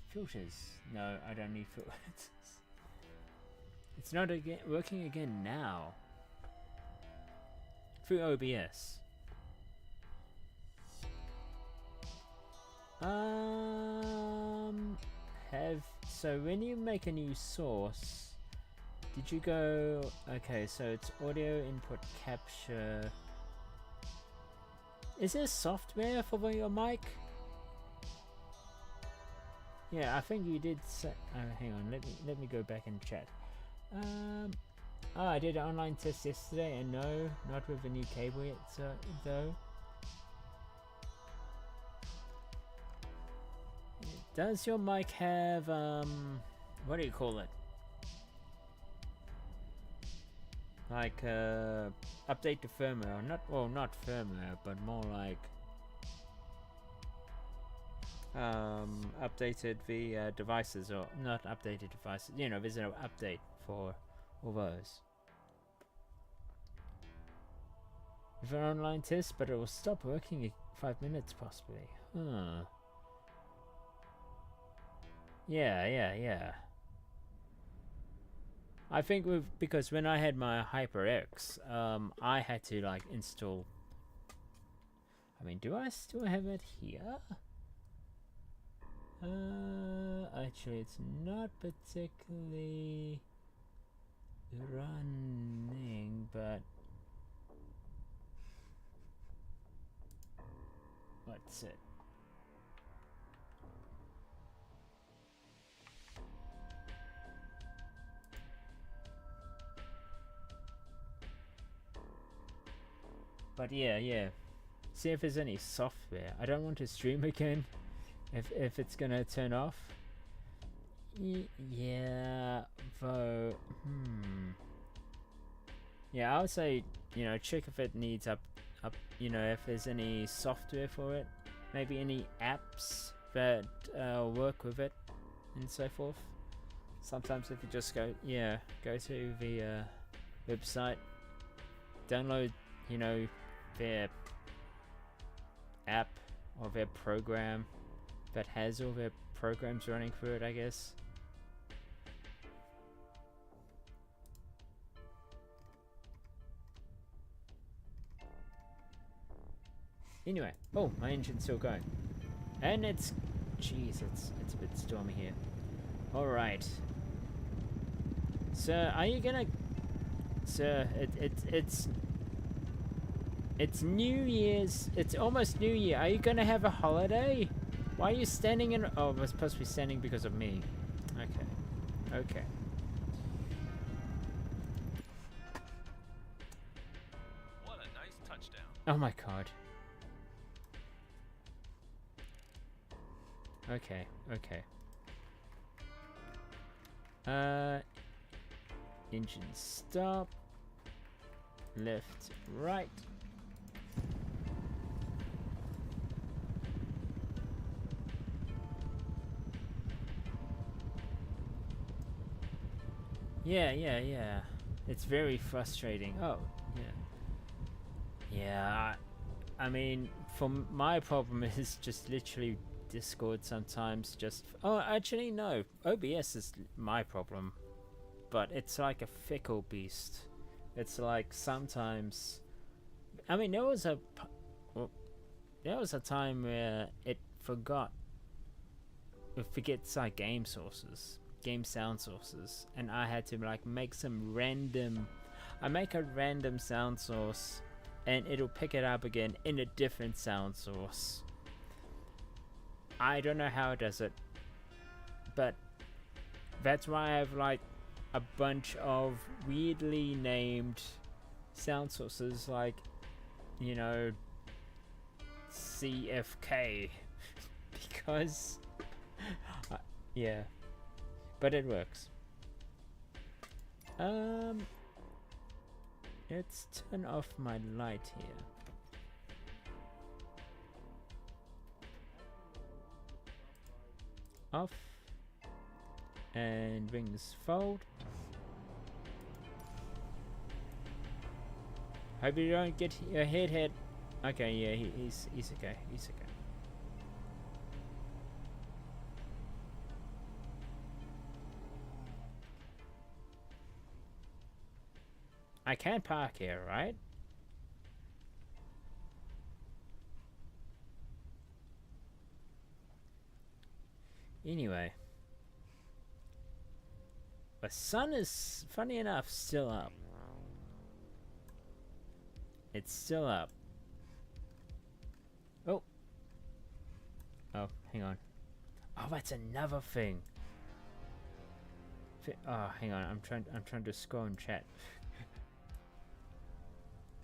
filters. No, I don't need filters. It's not working again now. Through OBS. So when you make a new source, did you go, okay, so it's audio input capture. Is there software for your mic? Yeah, I think you did say, hang on, let me go back and chat. Oh, I did an online test yesterday, and no, not with a new cable yet, though. Does your mic have, what do you call it? Like, update the firmware, or not firmware, but more like, updated the devices, or not updated devices, you know, there's an update for all those. With an online test, but it will stop working in 5 minutes possibly. Huh. Yeah. I think because when I had my HyperX, I had to like install. I mean, do I still have it here? Actually, it's not particularly running, but what's it? But yeah. See if there's any software. I don't want to stream again if it's gonna turn off. Yeah, though. Yeah, I would say, you know, check if it needs up. You know, if there's any software for it, maybe any apps that work with it, and so forth. Sometimes if you just go to the website, download, you know, their app or their program that has all their programs running through it, I guess. Anyway, oh, my engine's still going, and it's a bit stormy here. All right, sir, are you gonna, sir? It's New Year's. It's almost New Year. Are you gonna have a holiday? Why are you standing in? Oh, we're supposed to be standing because of me. Okay. What a nice touchdown. Oh my god. Okay. Engine stop. Left, right. Yeah. It's very frustrating. Oh, yeah. I mean, for my problem is just literally Discord sometimes. Oh, actually no. OBS is my problem, but it's like a fickle beast. It's like sometimes. I mean, there was a time where it forgets like game sound sources, and I had to like make some random. I make a random sound source, and it'll pick it up again in a different sound source. I don't know how it does it, but that's why I have like a bunch of weirdly named sound sources, like, you know, CFK, because yeah, but it works. Let's turn off my light here. Off. And wings fold. Hope you don't get your head hit. Okay, yeah, he's okay. He's okay. I can park here, right? Anyway. The sun is, funny enough, still up. It's still up. Oh, hang on. Oh, that's another thing. Oh, hang on. I'm trying to scroll in chat.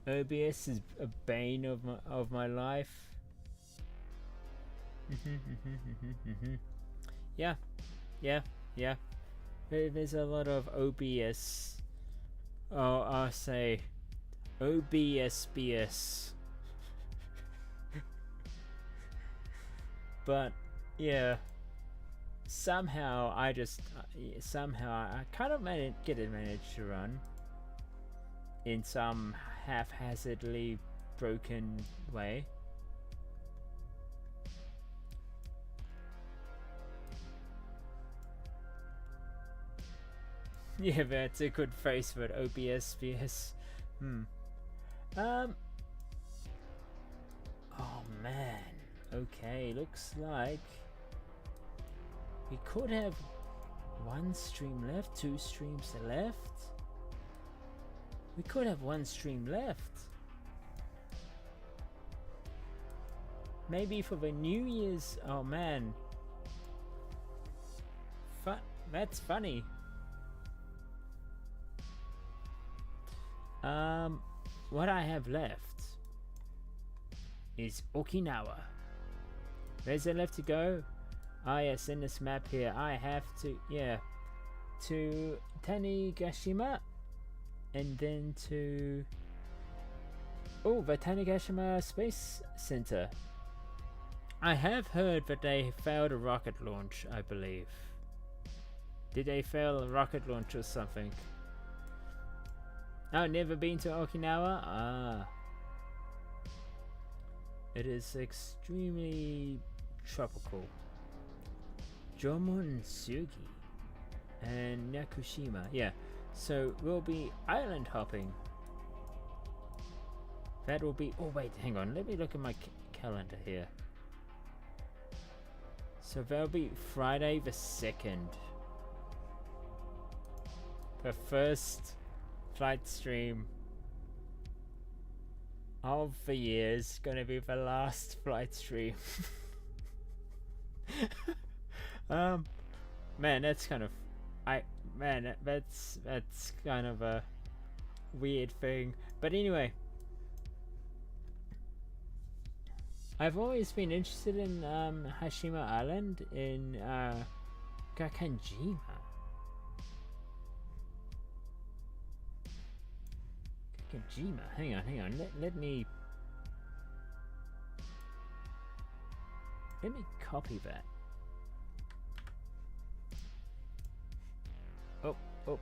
OBS is a bane of my life. Yeah, yeah, yeah. There's a lot of OBS. Oh, I'll say OBSBS. But yeah, somehow I kind of managed to run in some haphazardly broken way. Yeah, that's a good phrase for it. OBSBS. Oh man. Okay, looks like we could have one stream left, 2 streams left. We could have 1 stream left. Maybe for the New Year's. Oh man. That's funny. What I have left is Okinawa. Where's it left to go? Ah yes, in this map here I have to, to Tanegashima, and then to the Tanegashima Space Center. I have heard that they failed a rocket launch, I believe. Did they fail a rocket launch or something? Oh, never been to Okinawa? Ah. It is extremely tropical. Jomonsugi and Nakushima. Yeah, so we'll be island hopping. That will be... Oh wait, hang on. Let me look at my calendar here. So that'll be Friday the 2nd. The first flight stream of the year is gonna be the last flight stream. Man, that's kind of that's kind of a weird thing. But anyway, I've always been interested in Hashima Island in Gakanjima. Hang on. Let me copy that. Oh.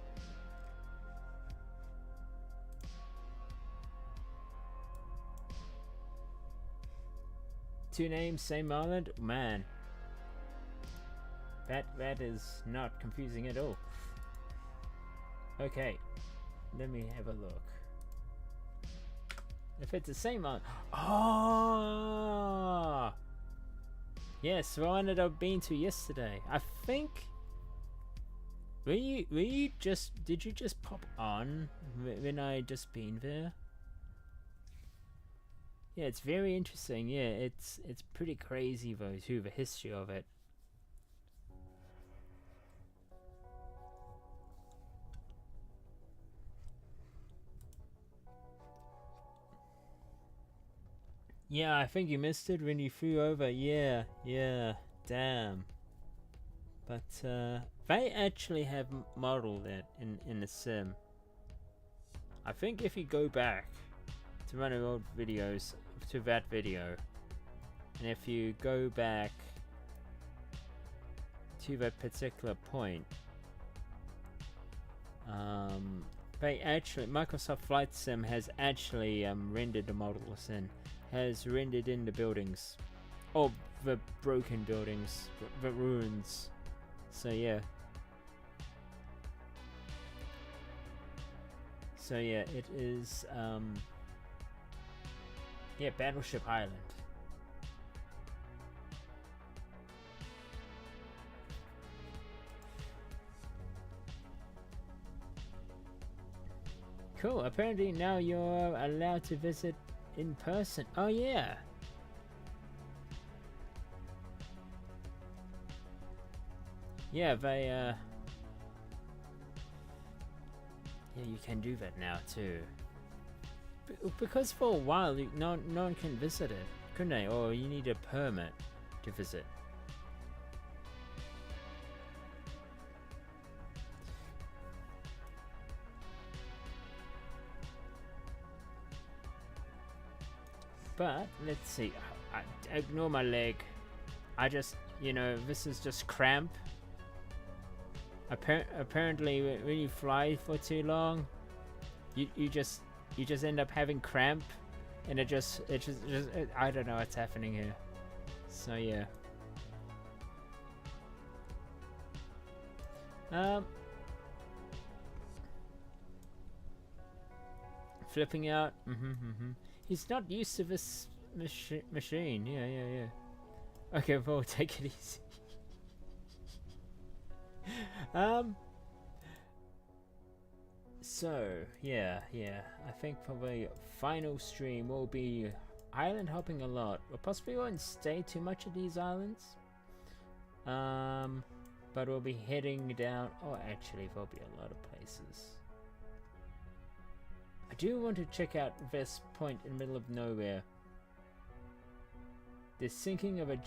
Two names, same island? Man. That is not confusing at all. Okay. Let me have a look. If it's the same island. Oh! Yes, the one that I've been to yesterday. I think... Did you just pop on when I just been there? Yeah, it's very interesting. Yeah, it's pretty crazy though too, the history of it. Yeah, I think you missed it when you flew over. Yeah, damn. But they actually have modeled it in the sim. I think if you go back to one of the old videos, to that video, and if you go back to that particular point, they actually, Microsoft Flight Sim has actually rendered the models in, has rendered in the buildings, or the broken buildings, the ruins. So yeah. So yeah, it is Battleship Island. Cool, apparently now you're allowed to visit in person. Oh yeah. Yeah, they yeah, you can do that now too. Because for a while, no one can visit it, couldn't they? Or you need a permit to visit. But let's see. I ignore my leg. I just, you know, this is just cramp. Apparently, when you fly for too long, you just end up having cramp, and it I don't know what's happening here. So yeah. Flipping out. He's not used to this machine. Yeah. Okay, well, take it easy. So yeah. I think probably final stream will be island hopping a lot. We possibly won't stay too much at these islands. But we'll be heading down. Oh, actually, there'll be a lot of places. I do want to check out this point in the middle of nowhere. The sinking of a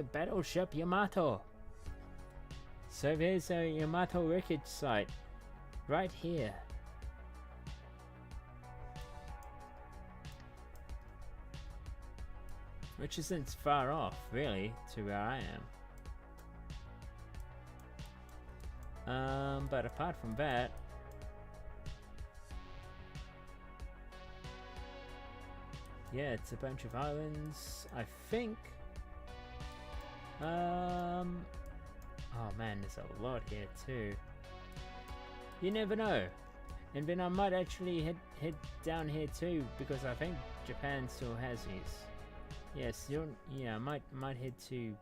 battleship Yamato. So there's a Yamato wreckage site right here. Which isn't far off, really, to where I am. But apart from that, yeah, it's a bunch of islands, I think. Oh man, there's a lot here too. You never know. And then I might actually head down here too, because I think Japan still has these. Yes, yeah, I might head to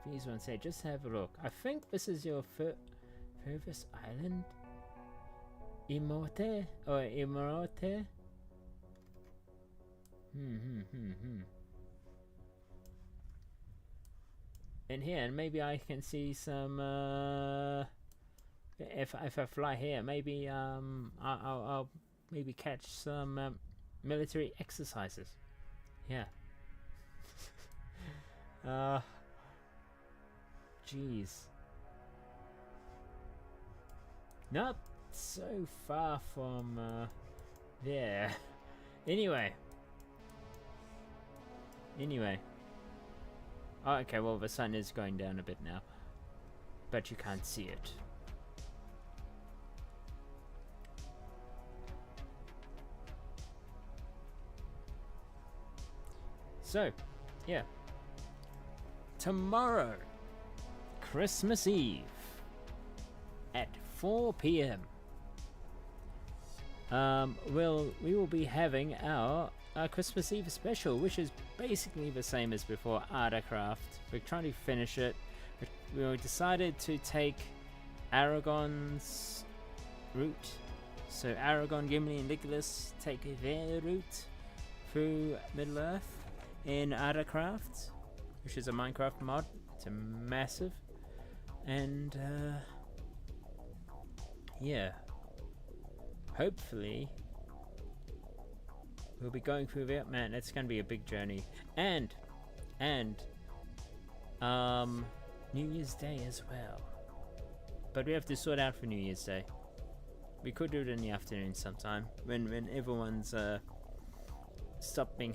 these ones here. Just have a look. I think this is your furthest island. Imote or Imorote. And here, and maybe I can see some. If I fly here, maybe I'll maybe catch some military exercises. Yeah. Jeez. Not so far from there. Anyway. Oh, okay, well, the sun is going down a bit now, but you can't see it. So, yeah. Tomorrow, Christmas Eve, at 4 p.m. We will be having our Christmas Eve special, which is basically the same as before, Artacraft. We're trying to finish it. We decided to take Aragon's route. So Aragon, Gimli, and Nicholas take their route through Middle-earth in Artacraft, which is a Minecraft mod. It's a massive. And yeah. Hopefully we'll be going through that. Man, it's going to be a big journey. And New Year's Day as well. But we have to sort out for New Year's Day. We could do it in the afternoon sometime when everyone's stopped being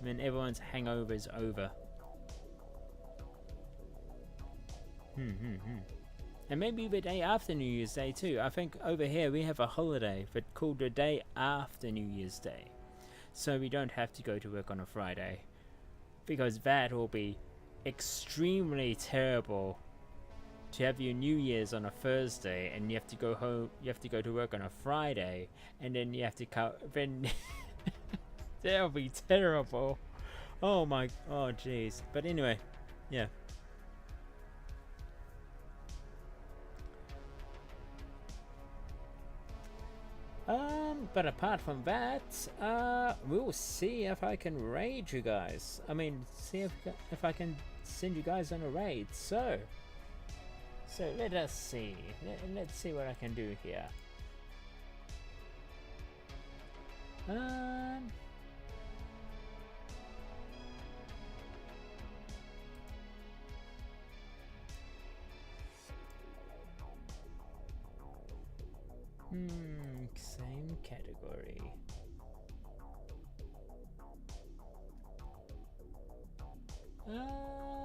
when everyone's hangover is over. And maybe the day after New Year's Day too. I think over here we have a holiday but called the day after New Year's Day. So we don't have to go to work on a Friday. Because that will be extremely terrible to have your New Year's on a Thursday and you have to go home, you have to go to work on a Friday, and then you have to then that'll be terrible. Oh jeez. But anyway, yeah. But apart from that, we'll see if I can raid you guys. I mean, see if I can send you guys on a raid. So let us see. Let's see what I can do here. Um. Same category. Oh.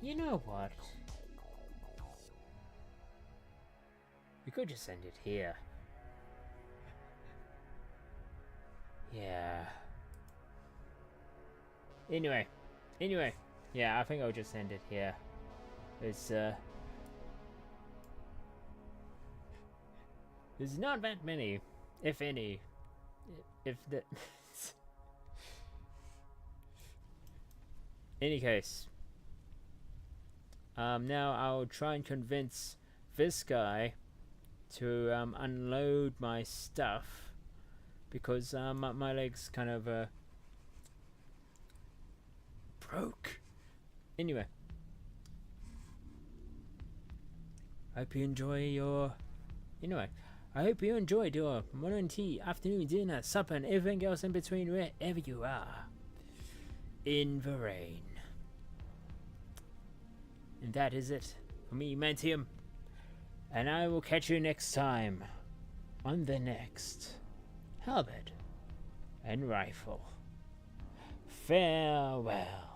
You know what? We could just send it here. Yeah. Anyway. Yeah, I think I'll just send it here. It's, there's not that many, if any. If the... Any case. Now I'll try and convince this guy to unload my stuff, because my leg's kind of broke. Anyway, I hope you enjoy your I hope you enjoyed your morning tea, afternoon dinner, supper, and everything else in between, wherever you are in the rain. And that is it for me, Manteum. And I will catch you next time on the next halberd and rifle. Farewell.